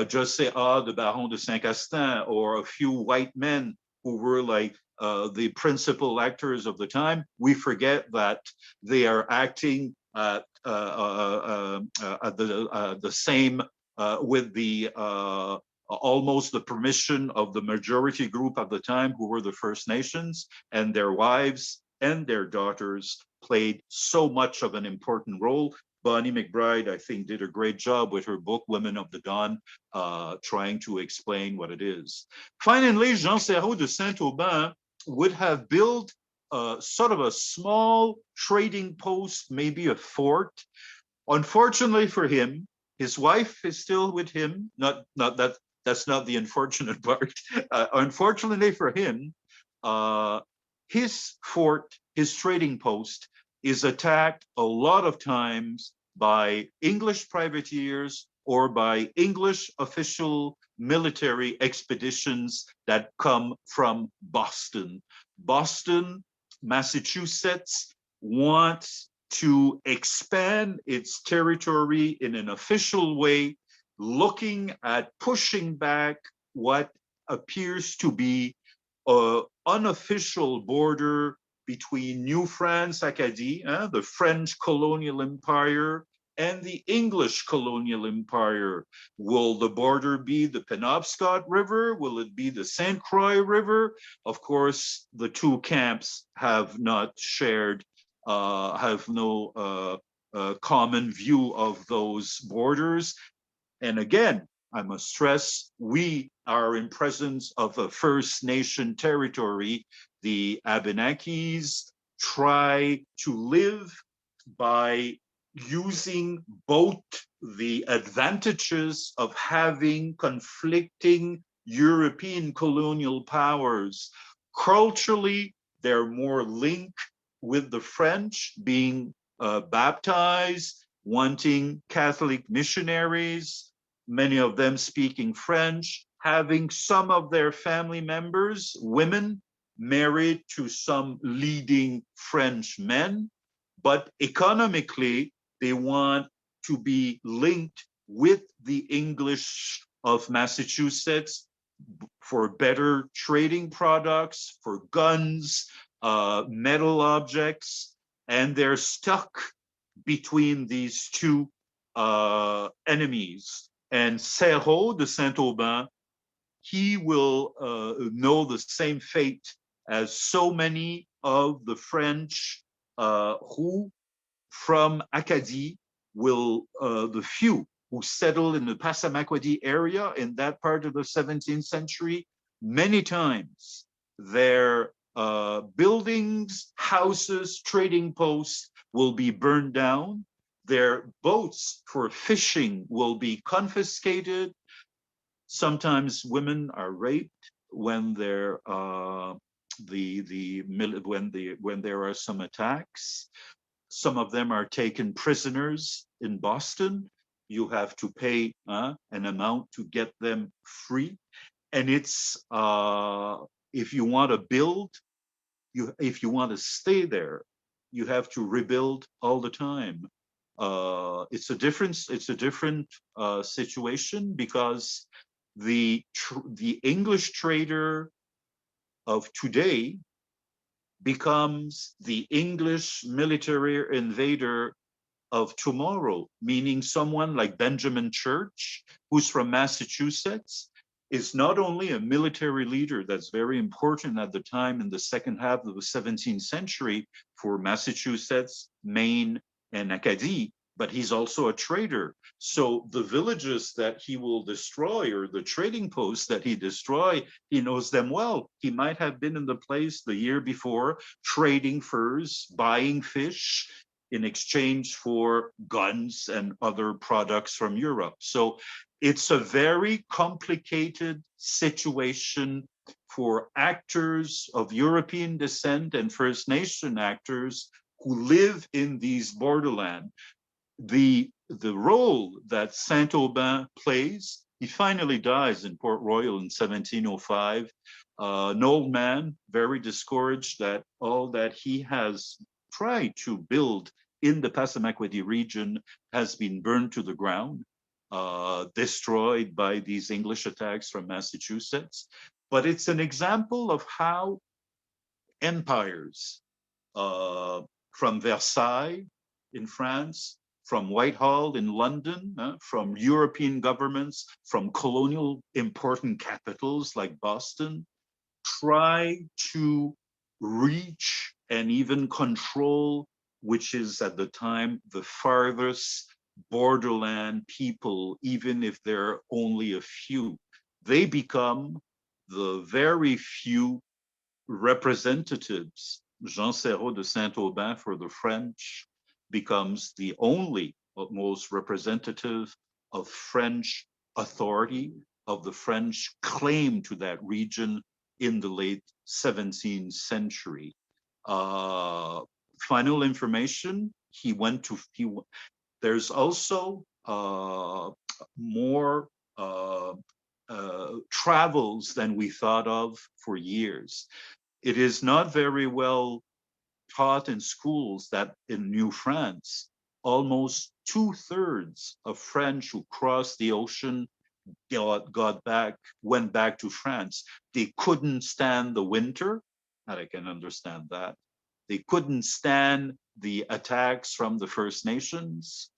just say, the Baron de Saint-Castin, or a few white men who were like the principal actors of the time. We forget that they are acting at the same with the almost the permission of the majority group at the time, who were the First Nations, and their wives and their daughters played so much of an important role. Bonnie McBride, I think, did a great job with her book, Women of the Dawn, trying to explain what it is. Finally, Jean Serrault de Saint-Aubin would have built sort of a small trading post, maybe a fort. Unfortunately for him, his wife is still with him. That's not the unfortunate part. Unfortunately for him, his fort, his trading post, is attacked a lot of times by English privateers or by English official military expeditions that come from Boston. Boston, Massachusetts, wants to expand its territory in an official way, looking at pushing back what appears to be an unofficial border between New France, Acadie, the French colonial empire, and the English colonial empire. Will the border be the Penobscot River? Will it be the St. Croix River? Of course, the two camps have not shared, have no common view of those borders. And again, I must stress, we are in presence of a First Nation territory. The Abenakis try to live by using both the advantages of having conflicting European colonial powers. Culturally, they're more linked with the French, being baptized, wanting Catholic missionaries, many of them speaking French, having some of their family members, women, married to some leading French men. But economically, they want to be linked with the English of Massachusetts for better trading products, for guns, metal objects, and they're stuck between these two enemies. And Serrault de Saint-Aubin, he will know the same fate as so many of the French who from Acadie will, the few who settled in the Passamaquoddy area in that part of the 17th century, many times their buildings, houses, trading posts will be burned down. Their boats for fishing will be confiscated. Sometimes women are raped when they're when there are some attacks. Some of them are taken prisoners in Boston. You have to pay an amount to get them free. And it's, if you want to build, if you want to stay there, you have to rebuild all the time. It's a different situation, because the English trader of today becomes the English military invader of tomorrow, meaning someone like Benjamin Church, who's from Massachusetts, is not only a military leader that's very important at the time in the second half of the 17th century for Massachusetts, Maine, and Acadie, but he's also a trader. So the villages that he will destroy, or the trading posts that he destroy, he knows them well. He might have been in the place the year before, trading furs, buying fish in exchange for guns and other products from Europe. So it's a very complicated situation for actors of European descent and First Nation actors who live in these borderlands. The role that Saint-Aubin plays, he finally dies in Port Royal in 1705, an old man, very discouraged that all that he has tried to build in the Passamaquoddy region has been burned to the ground, destroyed by these English attacks from Massachusetts. But it's an example of how empires, from Versailles in France, from Whitehall in London, from European governments, from colonial important capitals like Boston, try to reach and even control, which is at the time the farthest borderland people, even if there are only a few. They become the very few representatives. Jean Serrault de Saint-Aubin for the French becomes the only most representative of French authority, of the French claim to that region in the late 17th century. Final information, there's also more travels than we thought of for years. It is not very well taught in schools that in New France, almost 2/3 of French who crossed the ocean went back to France. They couldn't stand the winter, and I can understand that. They couldn't stand the attacks from the First Nations.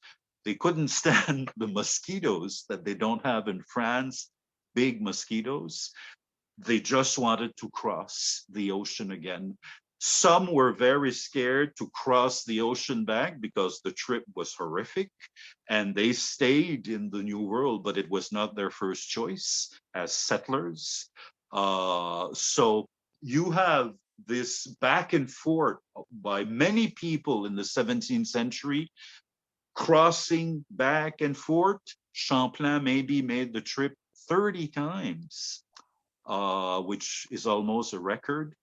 They couldn't stand the mosquitoes that they don't have in France, big mosquitoes. They just wanted to cross the ocean again. Some were very scared to cross the ocean back because the trip was horrific, and they stayed in the New World, but it was not their first choice as settlers. So you have this back and forth by many people in the 17th century, crossing back and forth. Champlain maybe made the trip 30 times, which is almost a record.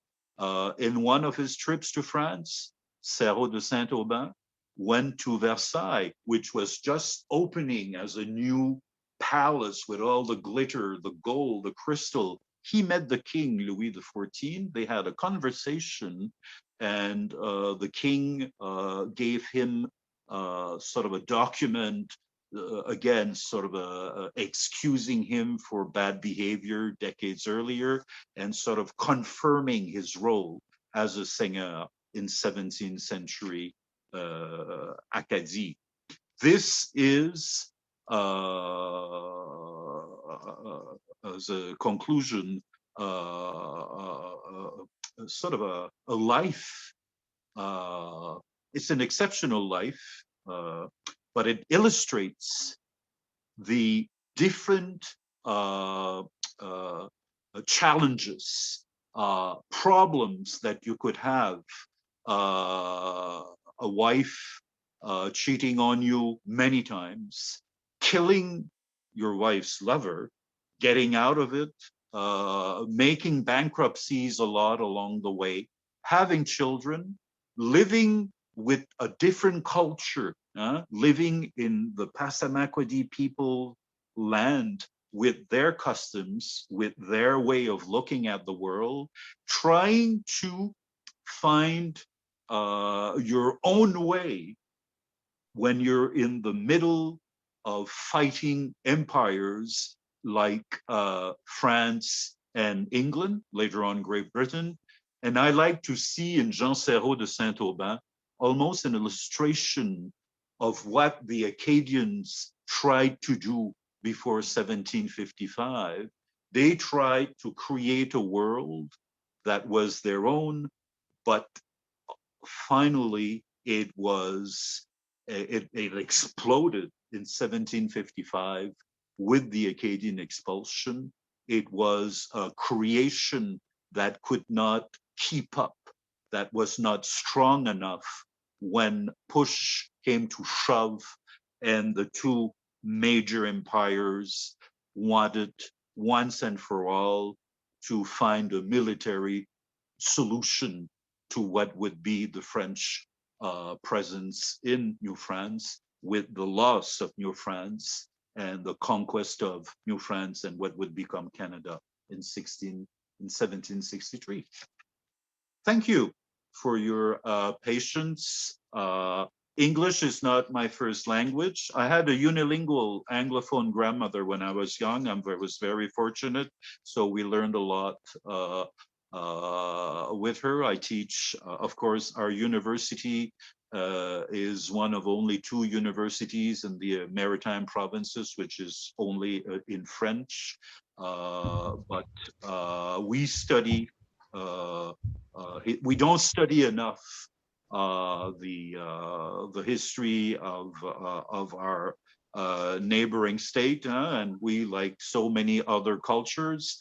In one of his trips to France, Serrault de Saint-Aubin went to Versailles, which was just opening as a new palace with all the glitter, the gold, the crystal. He met the king, Louis XIV. They had a conversation, and the king gave him sort of a document, again, sort of excusing him for bad behavior decades earlier, and sort of confirming his role as a seigneur in 17th century Acadie. This is, as a conclusion, sort of a life. It's an exceptional life, but it illustrates the different challenges, problems that you could have. A wife cheating on you many times, killing your wife's lover, getting out of it, making bankruptcies a lot along the way, having children, living with a different culture, living in the Passamaquoddy people land with their customs, with their way of looking at the world, trying to find your own way when you're in the middle of fighting empires like France and England, later on Great Britain. And I like to see in Jean Serrault de Saint-Aubin almost an illustration of what the Acadians tried to do before 1755. They tried to create a world that was their own, but finally it exploded in 1755 with the Acadian expulsion. It was a creation that could not keep up, that was not strong enough when push came to shove and the two major empires wanted once and for all to find a military solution to what would be the French presence in New France, with the loss of New France and the conquest of New France and what would become Canada in 1763. Thank you for your patience. English is not my first language. I had a unilingual Anglophone grandmother when I was young. I was very fortunate. So we learned a lot with her. I teach, of course, our university is one of only 2 universities in the maritime provinces, which is only in French. But we study, we don't study enough the history of our neighboring state, and we, like so many other cultures,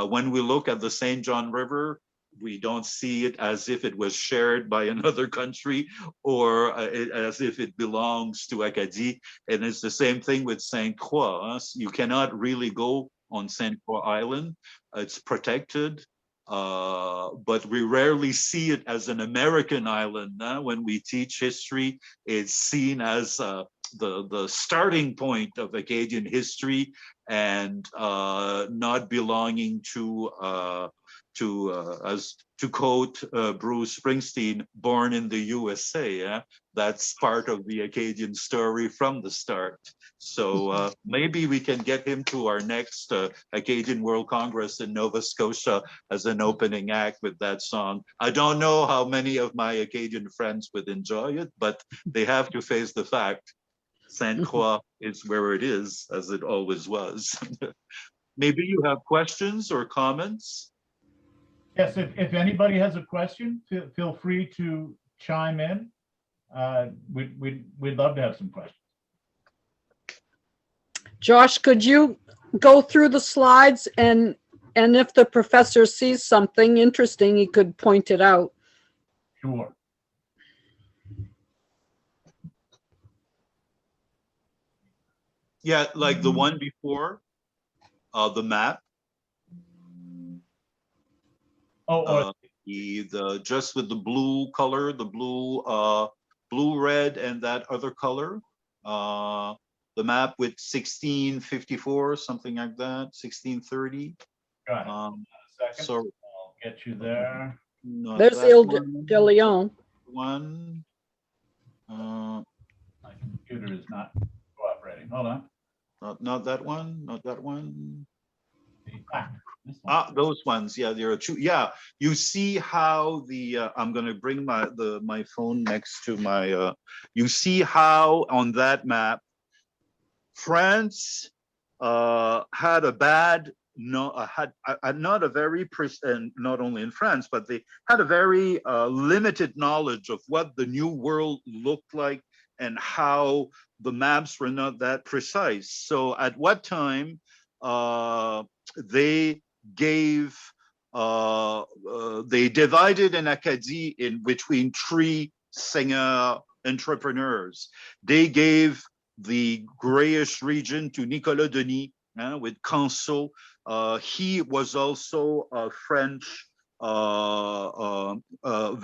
when we look at the St. John River, we don't see it as if it was shared by another country or as if it belongs to Acadie. And it's the same thing with Sainte Croix. You cannot really go on Sainte Croix Island. It's protected. But we rarely see it as an American island. When we teach history, it's seen as the starting point of Acadian history and not belonging to as to quote Bruce Springsteen, born in the USA. Yeah? That's part of the Acadian story from the start. So maybe we can get him to our next Acadian World Congress in Nova Scotia as an opening act with that song. I don't know how many of my Acadian friends would enjoy it, but they have to face the fact Sainte Croix is where it is, as it always was. Maybe you have questions or comments? Yes, if anybody has a question, feel free to chime in. We'd love to have some questions. Josh, could you go through the slides, and if the professor sees something interesting, he could point it out? Sure. Yeah, like the one before, the map. The just with the blue color, the blue, blue, red, and that other color. The map with 1654, something like that, 1630. Go ahead. A second. So I'll get you there. There's Ile de Leon. One. My computer is not cooperating. Hold on. Not that one. Not that one. Ah, those ones. Yeah, there are 2. Yeah, you see how the I'm going to bring my phone next to my. You see how on that map, France had a bad. Had not a very and not only in France, but they had a very limited knowledge of what the New World looked like and how the maps were not that precise. So at what time they gave they divided in Acadie in between 3 seigneur entrepreneurs. They gave the grayish region to Nicolas Denis with Canso. He was also a French,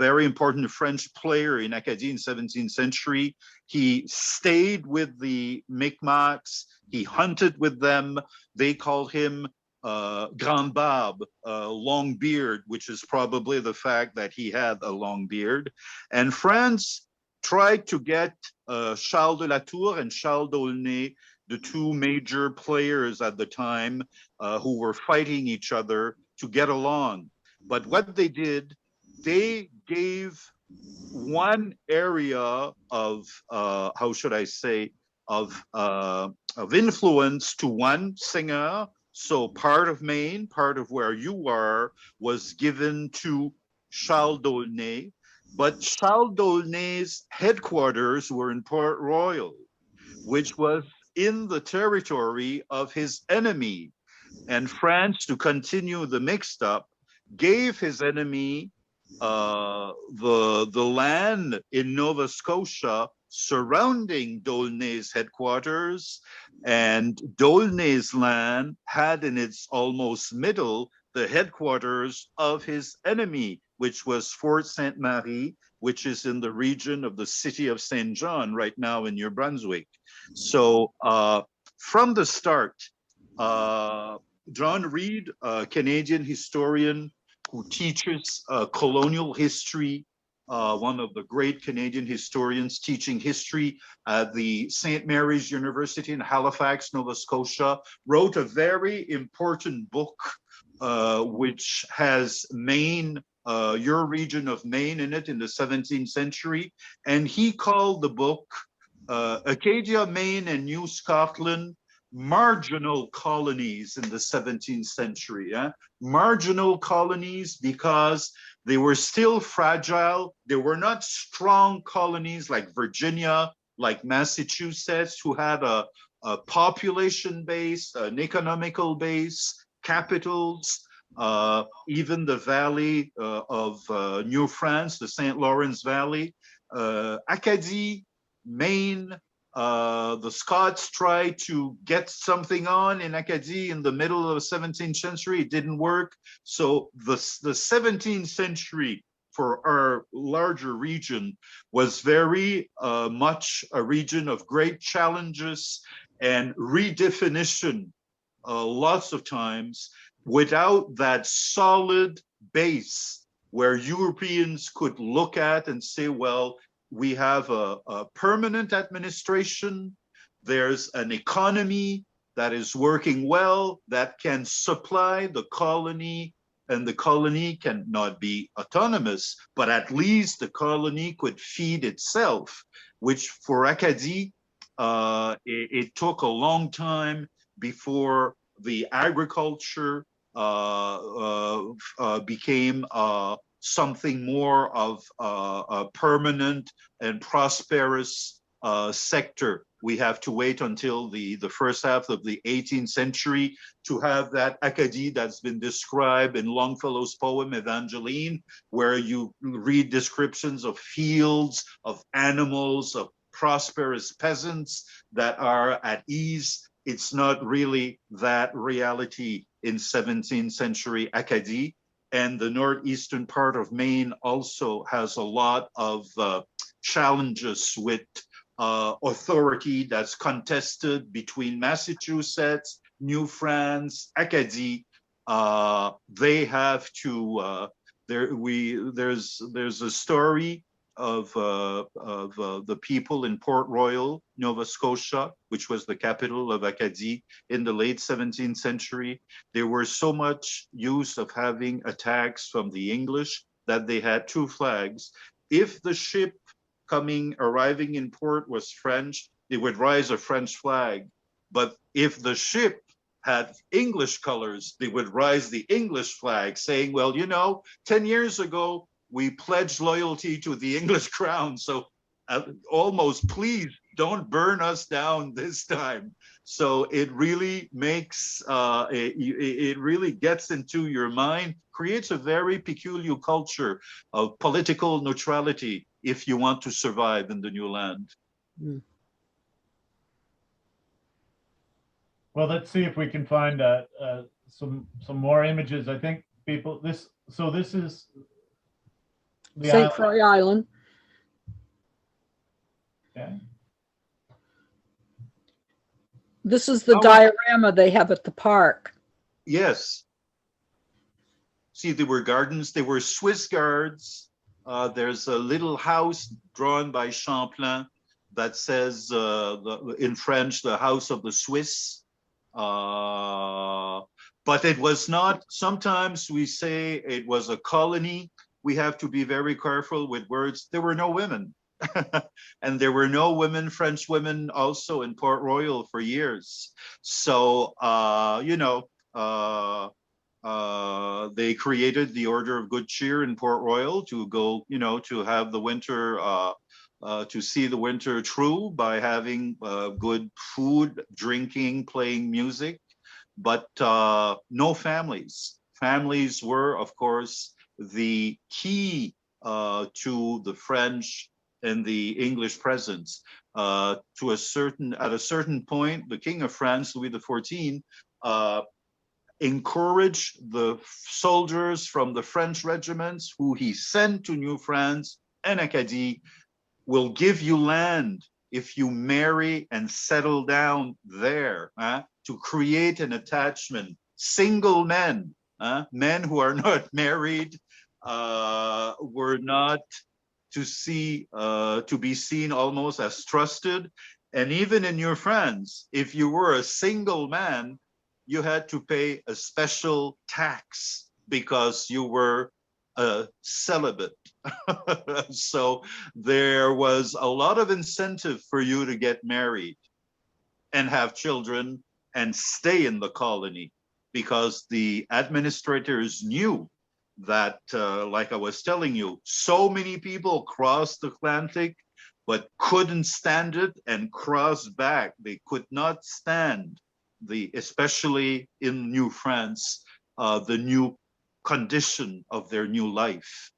very important French player in Acadie in 17th century. He stayed with the Micmacs. He hunted with them. They called him Grand Barbe, long beard, which is probably the fact that he had a long beard. And France tried to get Charles de la Tour and Charles d'Aulnay, the 2 major players at the time who were fighting each other, to get along. But what they did, they gave one area of, how should I say, of influence to one singer. So part of Maine, part of where you are, was given to Charles d'Aulnay. But Charles d'Aulnay's headquarters were in Port Royal, which was in the territory of his enemy. And France, to continue the mixed up, gave his enemy the land in Nova Scotia surrounding d'Aulnay's headquarters, and d'Aulnay's land had in its almost middle the headquarters of his enemy, which was Fort Sainte Marie, which is in the region of the city of Saint John right now in New Brunswick. So from the start, John Reed, a Canadian historian who teaches colonial history, one of the great Canadian historians teaching history at the St. Mary's University in Halifax, Nova Scotia, wrote a very important book which has Maine, your region of Maine in it in the 17th century. And he called the book Acadia, Maine and New Scotland, Marginal Colonies in the 17th century. Marginal colonies because they were still fragile. They were not strong colonies like Virginia, like Massachusetts, who had a population base, an economical base, capitals, even the valley of New France, the St. Lawrence Valley. Acadie, Maine, the Scots tried to get something on in Acadie in the middle of the 17th century. It didn't work. So the 17th century for our larger region was very much a region of great challenges and redefinition lots of times without that solid base where Europeans could look at and say, well, we have a permanent administration. There's an economy that is working well, that can supply the colony, and the colony cannot be autonomous, but at least the colony could feed itself, which for Acadie, it took a long time before the agriculture became something more of a permanent and prosperous sector. We have to wait until the first half of the 18th century to have that Acadie that's been described in Longfellow's poem Evangeline, where you read descriptions of fields, of animals, of prosperous peasants that are at ease. It's not really that reality in 17th century Acadie. And the northeastern part of Maine also has a lot of challenges with authority that's contested between Massachusetts, New France, Acadie. They have to. There's a story of the people in Port Royal, Nova Scotia, which was the capital of Acadie in the late 17th century. They were so much used of having attacks from the English that they had two flags. If the ship arriving in port was French, they would raise a French flag. But if the ship had English colors, they would raise the English flag, saying, well, 10 years ago, we pledged loyalty to the English crown. So almost, please don't burn us down this time. So it really makes, it really gets into your mind, creates a very peculiar culture of political neutrality if you want to survive in the new land. Mm. Well, let's see if we can find some more images. I think people, this is the St. Croix Island. Okay. This is the diorama they have at the park. Yes. See, there were gardens, there were Swiss guards. There's a little house drawn by Champlain that says in French, the house of the Swiss. But it was not, sometimes we say it was a colony. We have to be very careful with words. There were no women. And there were no women, French women also in Port Royal for years. So, they created the Order of Good Cheer in Port Royal to go, to have the winter, to see the winter through by having good food, drinking, playing music, but no families. Families were, of course, the key to the French and the English presence. At a certain point, the King of France, Louis XIV, encourage the soldiers from the French regiments who he sent to New France and Acadie, will give you land if you marry and settle down there, to create an attachment. Single men, men who are not married, were not to be seen almost as trusted. And even in New France, if you were a single man, you had to pay a special tax because you were a celibate. So there was a lot of incentive for you to get married and have children and stay in the colony, because the administrators knew that, like I was telling you, so many people crossed the Atlantic but couldn't stand it and crossed back. They could not stand especially in New France, the new condition of their new life.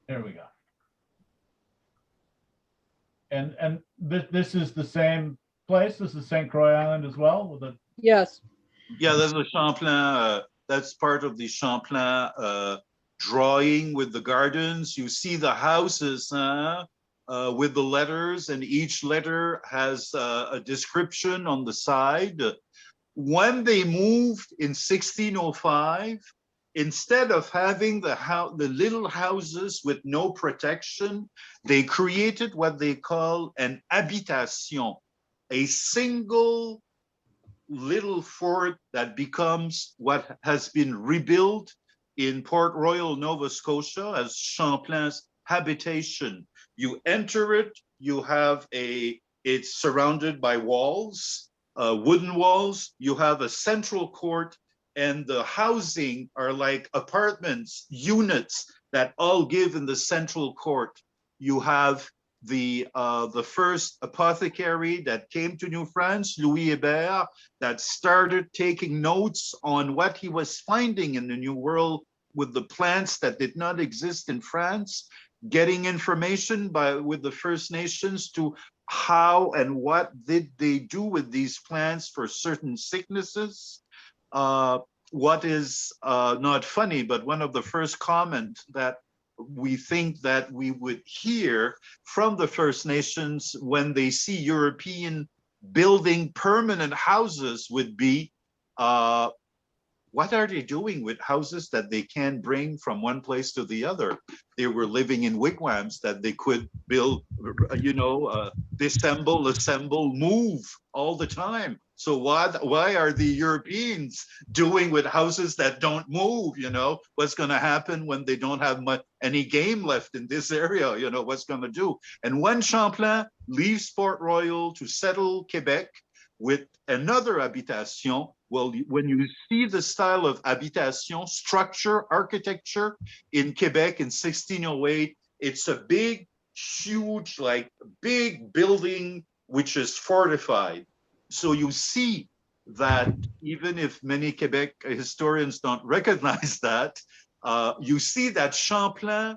There we go. And this is the same place. This is St. Croix Island as well. With the Yes. Yeah, there's a Champlain. That's part of the Champlain drawing with the gardens. You see the houses with the letters, and each letter has a description on the side. When they moved in 1605, instead of having the little houses with no protection, they created what they call an habitation, a single little fort that becomes what has been rebuilt in Port Royal, Nova Scotia, as Champlain's habitation. You enter it, it's surrounded by walls, wooden walls. You have a central court, and the housing are like apartments, units that all give in the central court. You have the first apothecary that came to New France, Louis Hébert, that started taking notes on what he was finding in the New World with the plants that did not exist in France, getting information with the First Nations to how and what did they do with these plants for certain sicknesses. What is not funny, but one of the first comments that we think that we would hear from the First Nations when they see European building permanent houses would be, what are they doing with houses that they can't bring from one place to the other? They were living in wigwams that they could build, disassemble, assemble, move all the time. So why are the Europeans doing with houses that don't move? What's going to happen when they don't have any game left in this area? What's going to do? And when Champlain leaves Port Royal to settle Quebec with another habitation, well, when you see the style of habitation, structure, architecture in Quebec in 1608, it's a big, huge, big building which is fortified. So you see that even if many Quebec historians don't recognize that, you see that Champlain,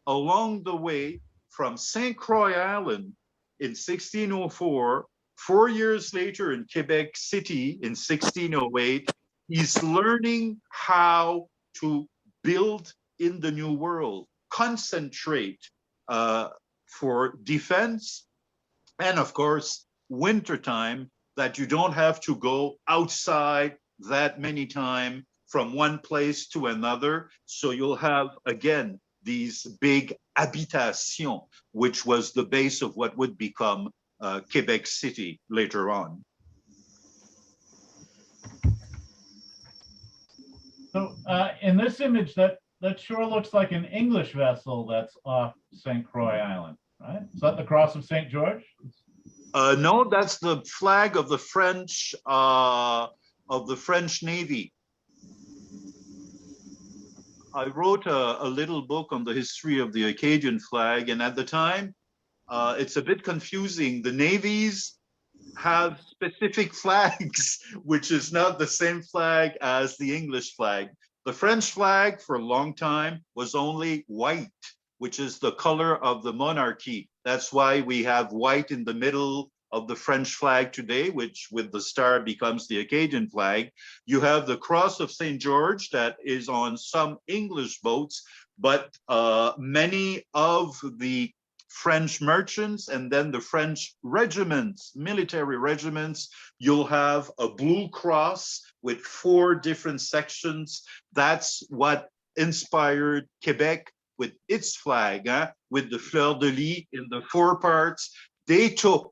along the way from St. Croix Island in 1604, 4 years later in Quebec City in 1608, he's learning how to build in the New World, concentrate for defense, and of course, wintertime, that you don't have to go outside that many times from one place to another. So you'll have, again, these big habitations, which was the base of what would become Quebec City later on. So in this image, that sure looks like an English vessel that's off St. Croix Island, right? Is that the Cross of St. George? No, that's the flag of the French Navy. I wrote a little book on the history of the Acadian flag, and at the time, it's a bit confusing. The navies have specific flags, which is not the same flag as the English flag. The French flag for a long time was only white, which is the color of the monarchy. That's why we have white in the middle of the French flag today, which with the star becomes the Acadian flag. You have the cross of St. George that is on some English boats, but many of the French merchants and then the French regiments, military regiments, you'll have a blue cross with 4 different sections. That's what inspired Quebec with its flag, with the fleur de lis in the 4 parts. They took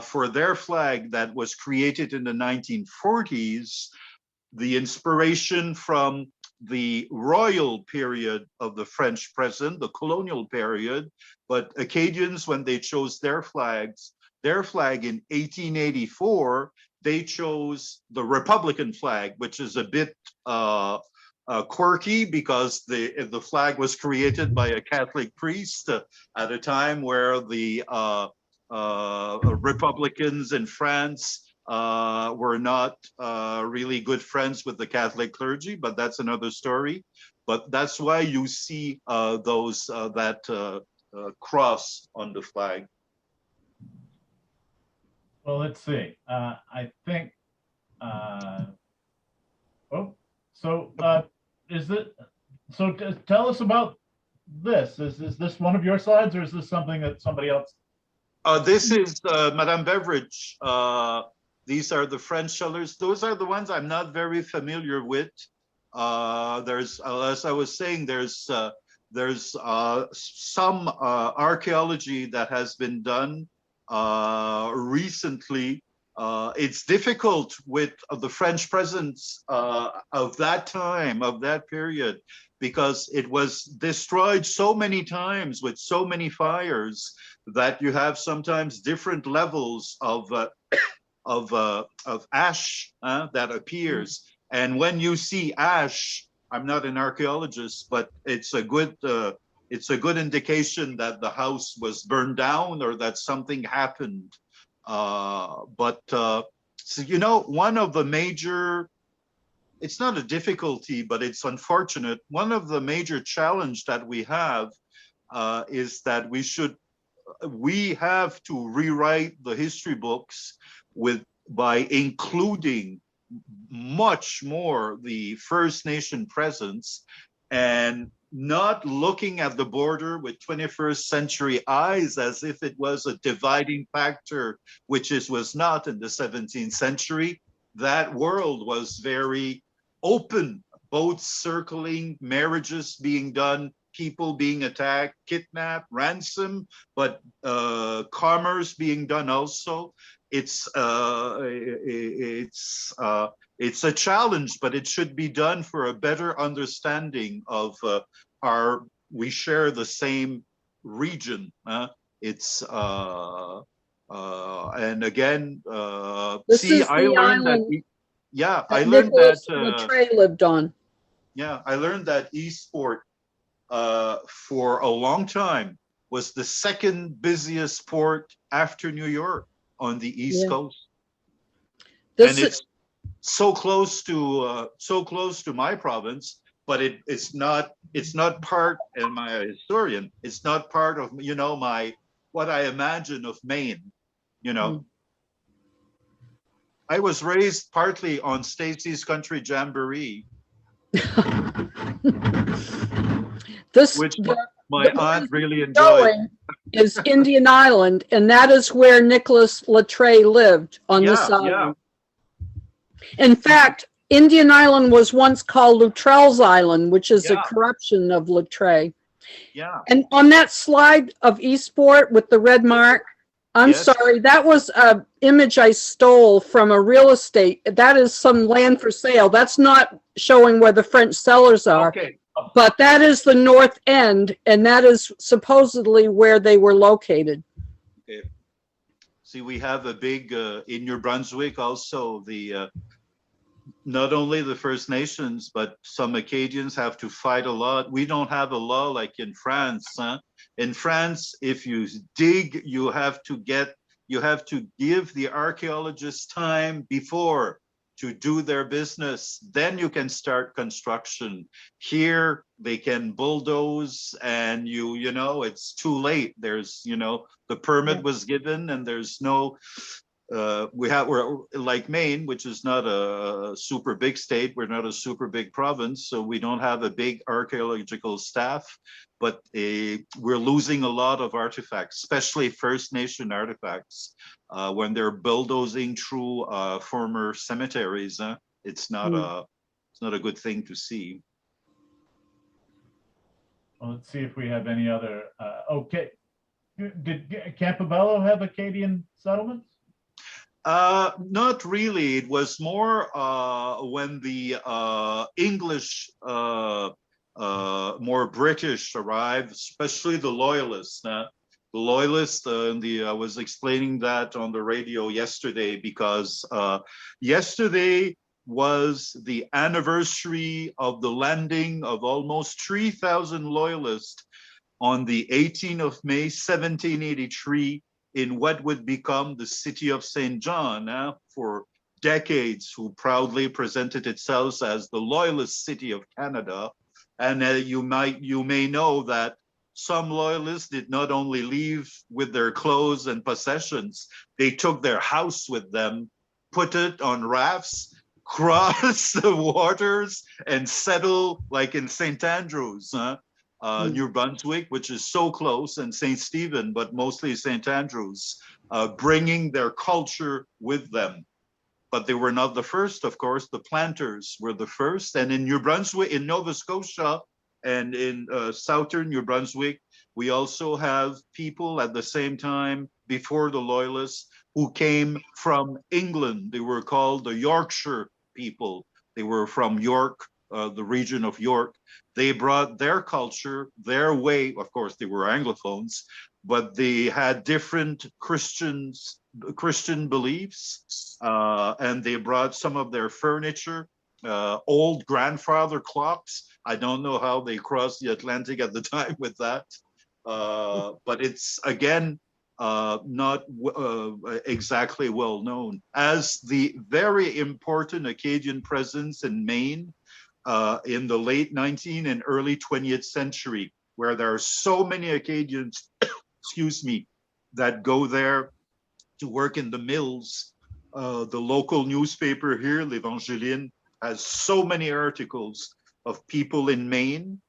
for their flag that was created in the 1940s, the inspiration from the royal period of the French present, the colonial period. But Acadians, when they chose their flag in 1884, they chose the Republican flag, which is a bit quirky because the flag was created by a Catholic priest at a time where the Republicans in France were not really good friends with the Catholic clergy, but that's another story. But that's why you see that cross on the flag. Well, let's see. I think. Is it? So tell us about this. Is this one of your slides, or is this something that somebody else? This is Madame Beveridge. These are the French cellars. Those are the ones I'm not very familiar with. There's, as I was saying, there's some archaeology that has been done recently. It's difficult with the French presence of that time, of that period, because it was destroyed so many times with so many fires that you have sometimes different levels of ash that appears. And when you see ash, I'm not an archaeologist, but it's a good indication that the house was burned down or that something happened. So, you know, one of the major, it's not a difficulty, but it's unfortunate. One of the major challenge that we have is that we have to rewrite the history books by including much more the First Nation presence and not looking at the border with 21st century eyes as if it was a dividing factor, which it was not in the 17th century. That world was very open, boats circling, marriages being done, people being attacked, kidnapped, ransom, but commerce being done also. It's a challenge, but it should be done for a better understanding of we share the same region. And again, This is I the learned island that, I that learned Nicholas that, LaTreille lived on. yeah, I learned that Eastport for a long time was the second busiest port after New York on the East Coast. And it's so close to my province, but it's not part, and my historian, it's not part of, you know, what I imagine of Maine, you know. I was raised partly on Stacy's Country Jamboree, which my aunt really enjoyed. Is Indian Island, and that is where Nicholas LaTreille lived on this island. In fact, Indian Island was once called LaTrelle's Island, which is a corruption of LaTreille. Yeah. And on that slide of Eastport with the red mark, I'm sorry, that was an image I stole from a real estate. That is some land for sale. That's not showing where the French cellars are. Okay. But that is the north end, and that is supposedly where they were located. Okay. See, we have a big, in New Brunswick also, not only the First Nations, but some Acadians have to fight a lot. We don't have a law like in France. In France, if you dig, you have to give the archaeologists time before to do their business, then you can start construction. Here they can bulldoze, and you know it's too late. There's the permit was given, and there's no. We're like Maine, which is not a super big state. We're not a super big province, so we don't have a big archaeological staff. But we're losing a lot of artifacts, especially First Nation artifacts, when they're bulldozing through former cemeteries. It's not a good thing to see. Well, let's see if we have any other. Okay, did Campobello have Acadian settlements? Not really. It was more when the English, more British arrived, especially the Loyalists. The Loyalists, I was explaining that on the radio yesterday because yesterday was the anniversary of the landing of almost 3,000 Loyalists on the 18th of May, 1783, in what would become the city of St. John, for decades, who proudly presented itself as the Loyalist city of Canada. And you may know that some Loyalists did not only leave with their clothes and possessions, they took their house with them, put it on rafts, cross the waters, and settle like in St. Andrews. New Brunswick, which is so close, and St. Stephen, but mostly St. Andrews, bringing their culture with them. But they were not the first, of course. The planters were the first. And in New Brunswick, in Nova Scotia, and in southern New Brunswick, we also have people at the same time, before the Loyalists, who came from England. They were called the Yorkshire people. They were from York, the region of York. They brought their culture, their way. Of course, they were Anglophones, but they had different Christian beliefs, and they brought some of their furniture, old grandfather clocks. I don't know how they crossed the Atlantic at the time with that, but it's again not exactly well known as the very important Acadian presence in Maine. In the late 19th and early 20th century, where there are so many Acadians, excuse me, that go there to work in the mills. The local newspaper here, L'Evangeline, has so many articles of people in Maine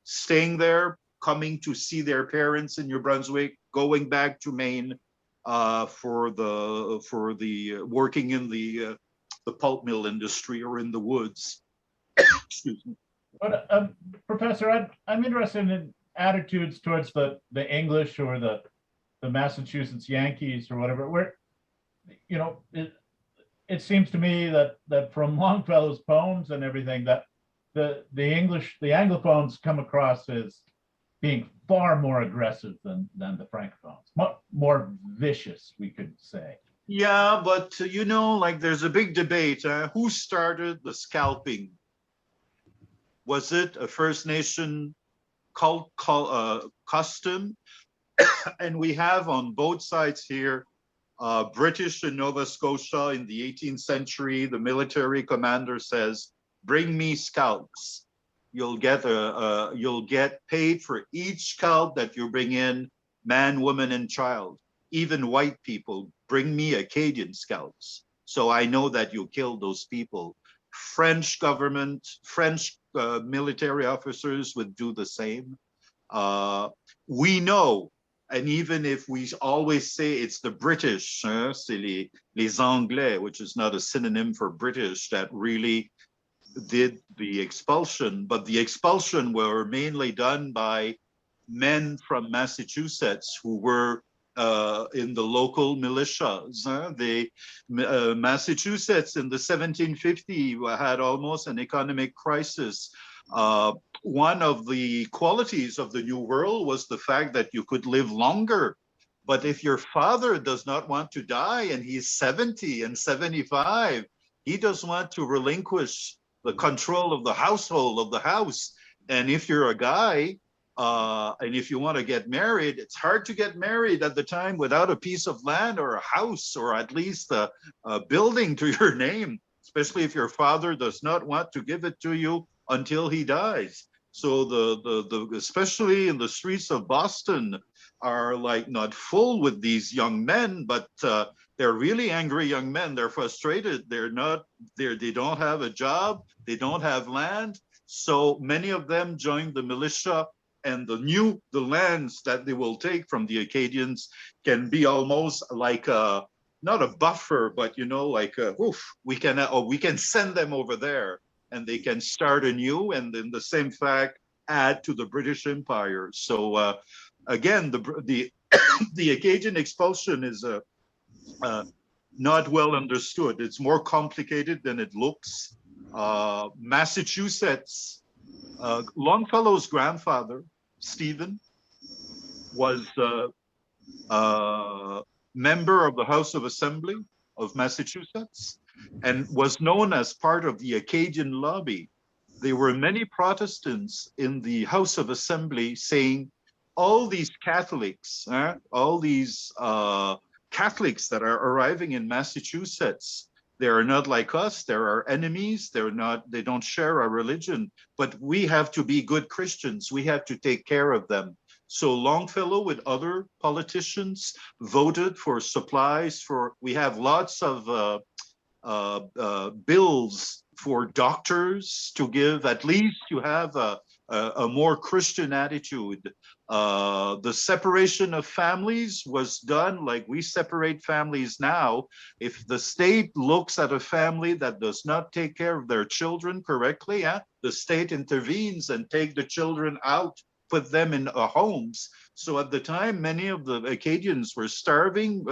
staying there, coming to see their parents in New Brunswick, going back to Maine for the working in the pulp mill industry or in the woods. Excuse me. But Professor, I'm interested in attitudes towards the English or the Massachusetts Yankees or whatever. Where, it seems to me that from Longfellow's poems and everything, that the Anglophones come across as being far more aggressive than the Francophones, more vicious, we could say. Yeah, but like there's a big debate. Who started the scalping? Was it a First Nation custom? And we have on both sides here, British in Nova Scotia in the 18th century, the military commander says, "Bring me scalps. You'll get paid for each scalp that you bring in, man, woman, and child. Even white people, bring me Acadian scalps. So I know that you killed those people." French government, French military officers would do the same. We know, and even if we always say it's the British, c'est les Anglais, which is not a synonym for British, that really did the expulsion, but the expulsion were mainly done by men from Massachusetts who were in the local militias. Massachusetts in the 1750 had almost an economic crisis. One of the qualities of the New World was the fact that you could live longer. But if your father does not want to die and he's 70 and 75, he doesn't want to relinquish the control of the household, of the house. And if you're a guy, And if you want to get married, it's hard to get married at the time without a piece of land or a house or at least a building to your name, especially if your father does not want to give it to you until he dies. So especially in the streets of Boston are like not full with these young men, but they're really angry young men. They're frustrated. They don't have a job. They don't have land. So many of them joined the militia, and the lands that they will take from the Acadians can be almost like not a buffer, but like we can send them over there, and they can start anew, and in the same fact add to the British Empire. So again, the the Acadian expulsion is not well understood. It's more complicated than it looks. Massachusetts, Longfellow's grandfather, Stephen, was a member of the House of Assembly of Massachusetts and was known as part of the Acadian lobby. There were many Protestants in the House of Assembly saying, all these Catholics, all these Catholics that are arriving in Massachusetts, they are not like us. They're our enemies. They don't share our religion, but we have to be good Christians. We have to take care of them. So Longfellow with other politicians voted for supplies we have lots of bills for doctors to give. At least you have a more Christian attitude. The separation of families was done like we separate families now. If the state looks at a family that does not take care of their children correctly, the state intervenes and take the children out, put them in homes. So at the time, many of the Acadians were starving,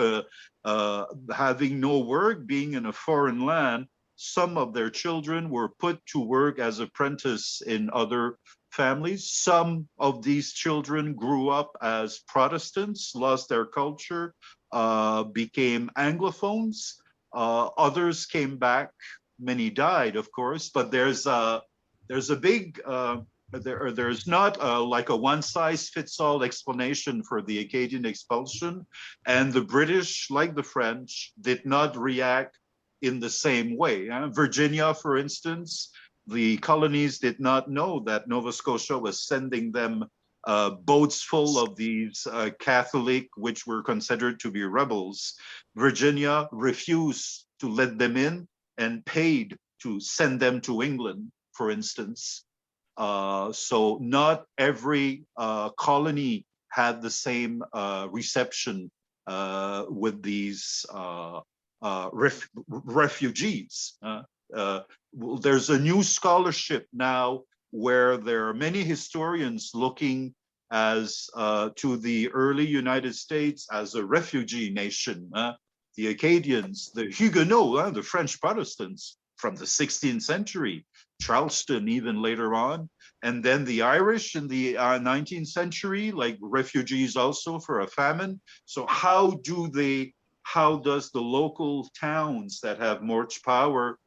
having no work, being in a foreign land. Some of their children were put to work as apprentices in other families. Some of these children grew up as Protestants, lost their culture, became Anglophones. Others came back. Many died, of course, but there's a big, there's not like a one-size-fits-all explanation for the Acadian expulsion. And the British, like the French, did not react in the same way. Virginia, for instance, the colonies did not know that Nova Scotia was sending them boats full of these Catholic, which were considered to be rebels. Virginia refused to let them in and paid to send them to England, for instance. So not every colony had the same reception with these refugees. There's a new scholarship now where there are many historians looking as to the early United States as a refugee nation. The Acadians, the Huguenots, the French Protestants from the 16th century, Charleston even later on, and then the Irish in the 19th century, like refugees also for a famine. So how does the local towns that have much power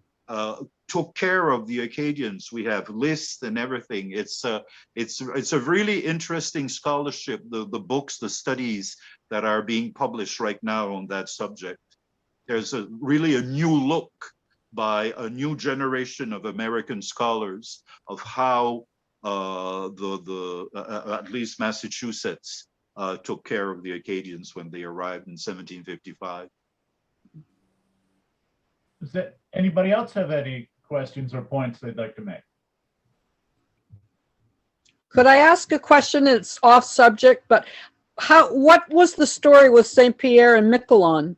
took care of the Acadians? We have lists and everything. It's a really interesting scholarship, the books, the studies that are being published right now on that subject. There's really a new look by a new generation of American scholars of how at least Massachusetts took care of the Acadians when they arrived in 1755. Does anybody else have any questions or points they'd like to make? Could I ask a question? It's off subject, but what was the story with Saint Pierre and Miquelon?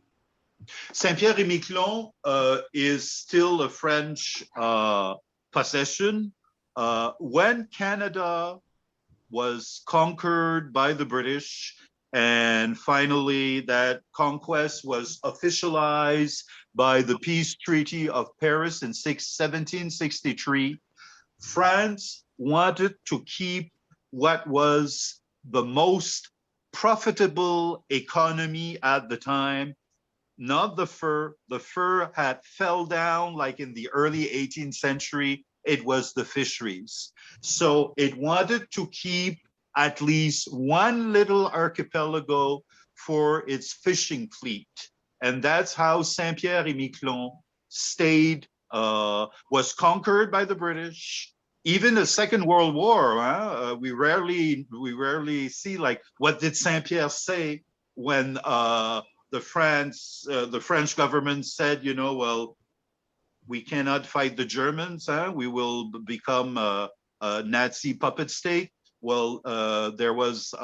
Saint Pierre et Miquelon is still a French possession. When Canada was conquered by the British, and finally that conquest was officialized by the Peace Treaty of Paris in 1763, France wanted to keep what was the most profitable economy at the time, not the fur. The fur had fell down like in the early 18th century. It was the fisheries. So it wanted to keep at least one little archipelago for its fishing fleet. And that's how Saint-Pierre-et-Miquelon stayed, was conquered by the British. Even the Second World War, we rarely see, like, what did Saint-Pierre say when the French government said, you know, well, we cannot fight the Germans, we will become a Nazi puppet state. Well, there was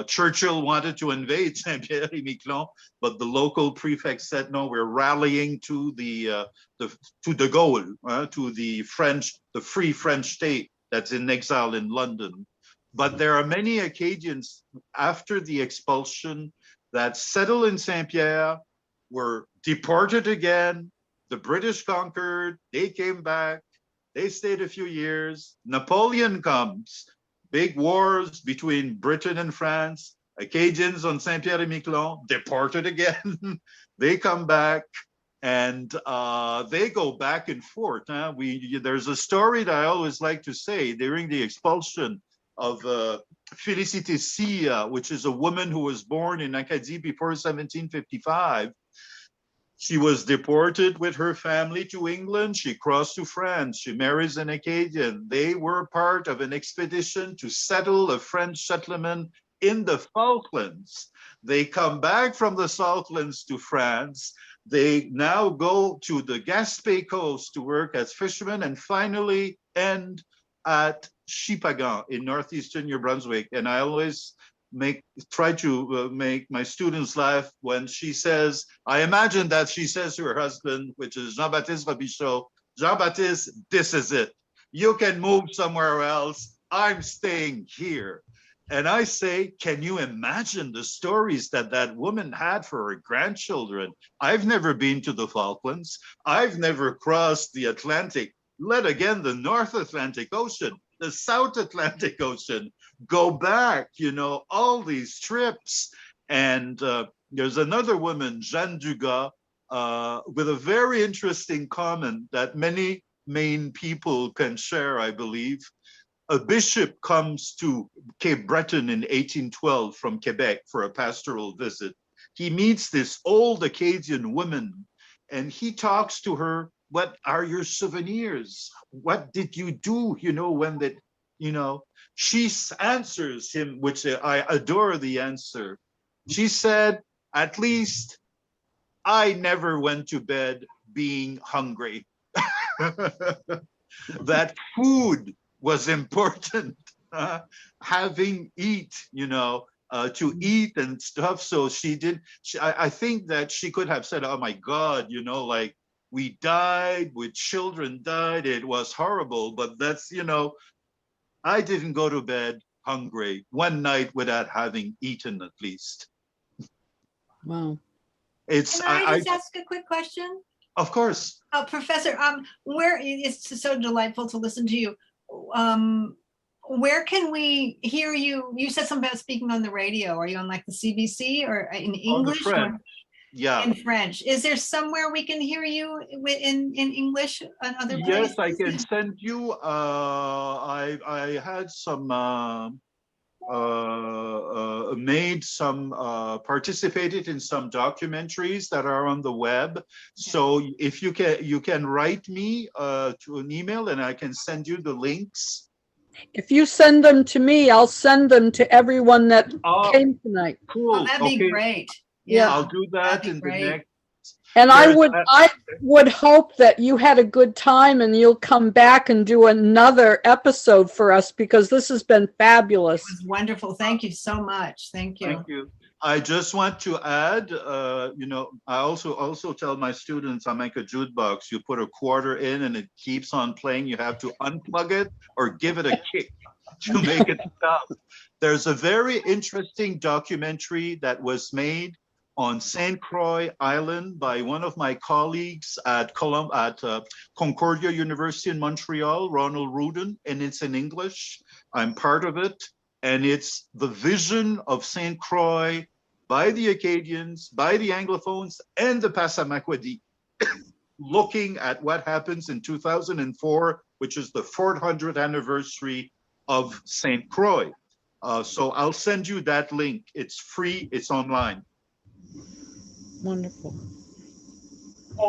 Churchill wanted to invade Saint-Pierre-et-Miquelon, but the local prefect said, no, we're rallying to the de Gaulle, to the free French state that's in exile in London. But there are many Acadians after the expulsion that settled in Saint-Pierre, were deported again. The British conquered, they came back, they stayed a few years. Napoleon comes, big wars between Britain and France. Acadians on Saint-Pierre-et-Miquelon, deported again. They come back and they go back and forth. There's a story that I always like to say during the expulsion of Félicité Sia, which is a woman who was born in Acadie before 1755. She was deported with her family to England. She crossed to France. She marries an Acadian. They were part of an expedition to settle a French settlement in the Falklands. They come back from the Falklands to France. They now go to the Gaspé coast to work as fishermen and finally end at Chipagan in northeastern New Brunswick. And I always try to make my students laugh when she says, I imagine that she says to her husband, which is Jean-Baptiste Robichaud, Jean-Baptiste, this is it. You can move somewhere else. I'm staying here. And I say, can you imagine the stories that that woman had for her grandchildren? I've never been to the Falklands. I've never crossed the Atlantic, let again the North Atlantic Ocean, the South Atlantic Ocean, go back, you know, all these trips. And there's another woman, Jeanne Dugas, with a very interesting comment that many Maine people can share, I believe. A bishop comes to Cape Breton in 1812 from Quebec for a pastoral visit. He meets this old Acadian woman and he talks to her, what are your souvenirs? What did you do, you know, when that, you know, she answers him, which I adore the answer. She said, at least I never went to bed being hungry. That food was important, having you know, to eat and stuff. So I think that she could have said, oh my God, you know, like we died, with children died, it was horrible, but that's, you know, I didn't go to bed hungry one night without having eaten at least. Wow. Can I just ask a quick question? Of course. Professor, where it's so delightful to listen to you. Where can we hear you? You said something about speaking on the radio. Are you on like the CBC or in English? Yeah. In French. Is there somewhere we can hear you in English and other places? Yes, I can send you. I had some participated in some documentaries that are on the web. Okay. So if you can write me to an email and I can send you the links. If you send them to me, I'll send them to everyone that came tonight. Cool. Oh, that'd be great. Yeah, I'll do that in the next. And I would hope that you had a good time and you'll come back and do another episode for us because this has been fabulous. It was wonderful. Thank you so much. Thank you. Thank you. I just want to add, you know, I also tell my students, I make a jukebox. You put a quarter in and it keeps on playing. You have to unplug it or give it a kick to make it stop. There's a very interesting documentary that was made on St. Croix Island by one of my colleagues at Concordia University in Montreal, Ronald Rudin, and it's in English. I'm part of it. And it's the vision of St. Croix by the Acadians, by the Anglophones, and the Passamaquoddy, looking at what happens in 2004, which is the 400th anniversary of St. Croix. So I'll send you that link. It's free, it's online. Wonderful.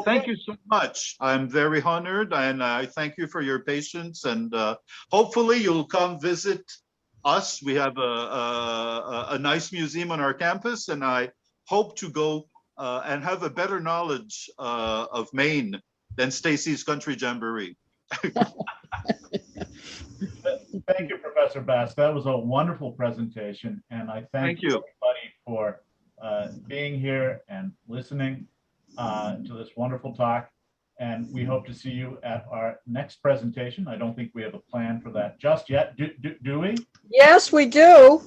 Thank you so much. I'm very honored, and I thank you for your patience, and hopefully you'll come visit us. We have a nice museum on our campus, and I hope to go and have a better knowledge of Maine than Stacy's Country Jamboree. Thank you, Professor Basque. That was a wonderful presentation, and I thank you everybody for being here and listening to this wonderful talk. And we hope to see you at our next presentation. I don't think we have a plan for that just yet. Do we? Yes, we do.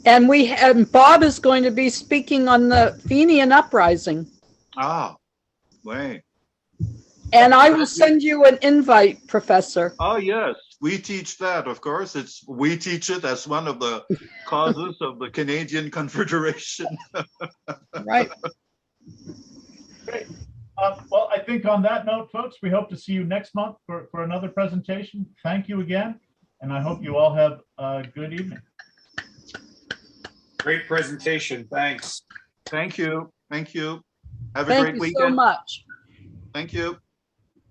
And Bob is going to be speaking on the Fenian Uprising. Ah, wait. And I will send you an invite, Professor. Oh, yes. We teach that, of course. We teach it as one of the causes of the Canadian Confederation. Right. Great. Well, I think on that note, folks, we hope to see you next month for another presentation. Thank you again, and I hope you all have a good evening. Great presentation. Thanks. Thank you. Thank you. Have a Thank great you weekend. so much. Thank you.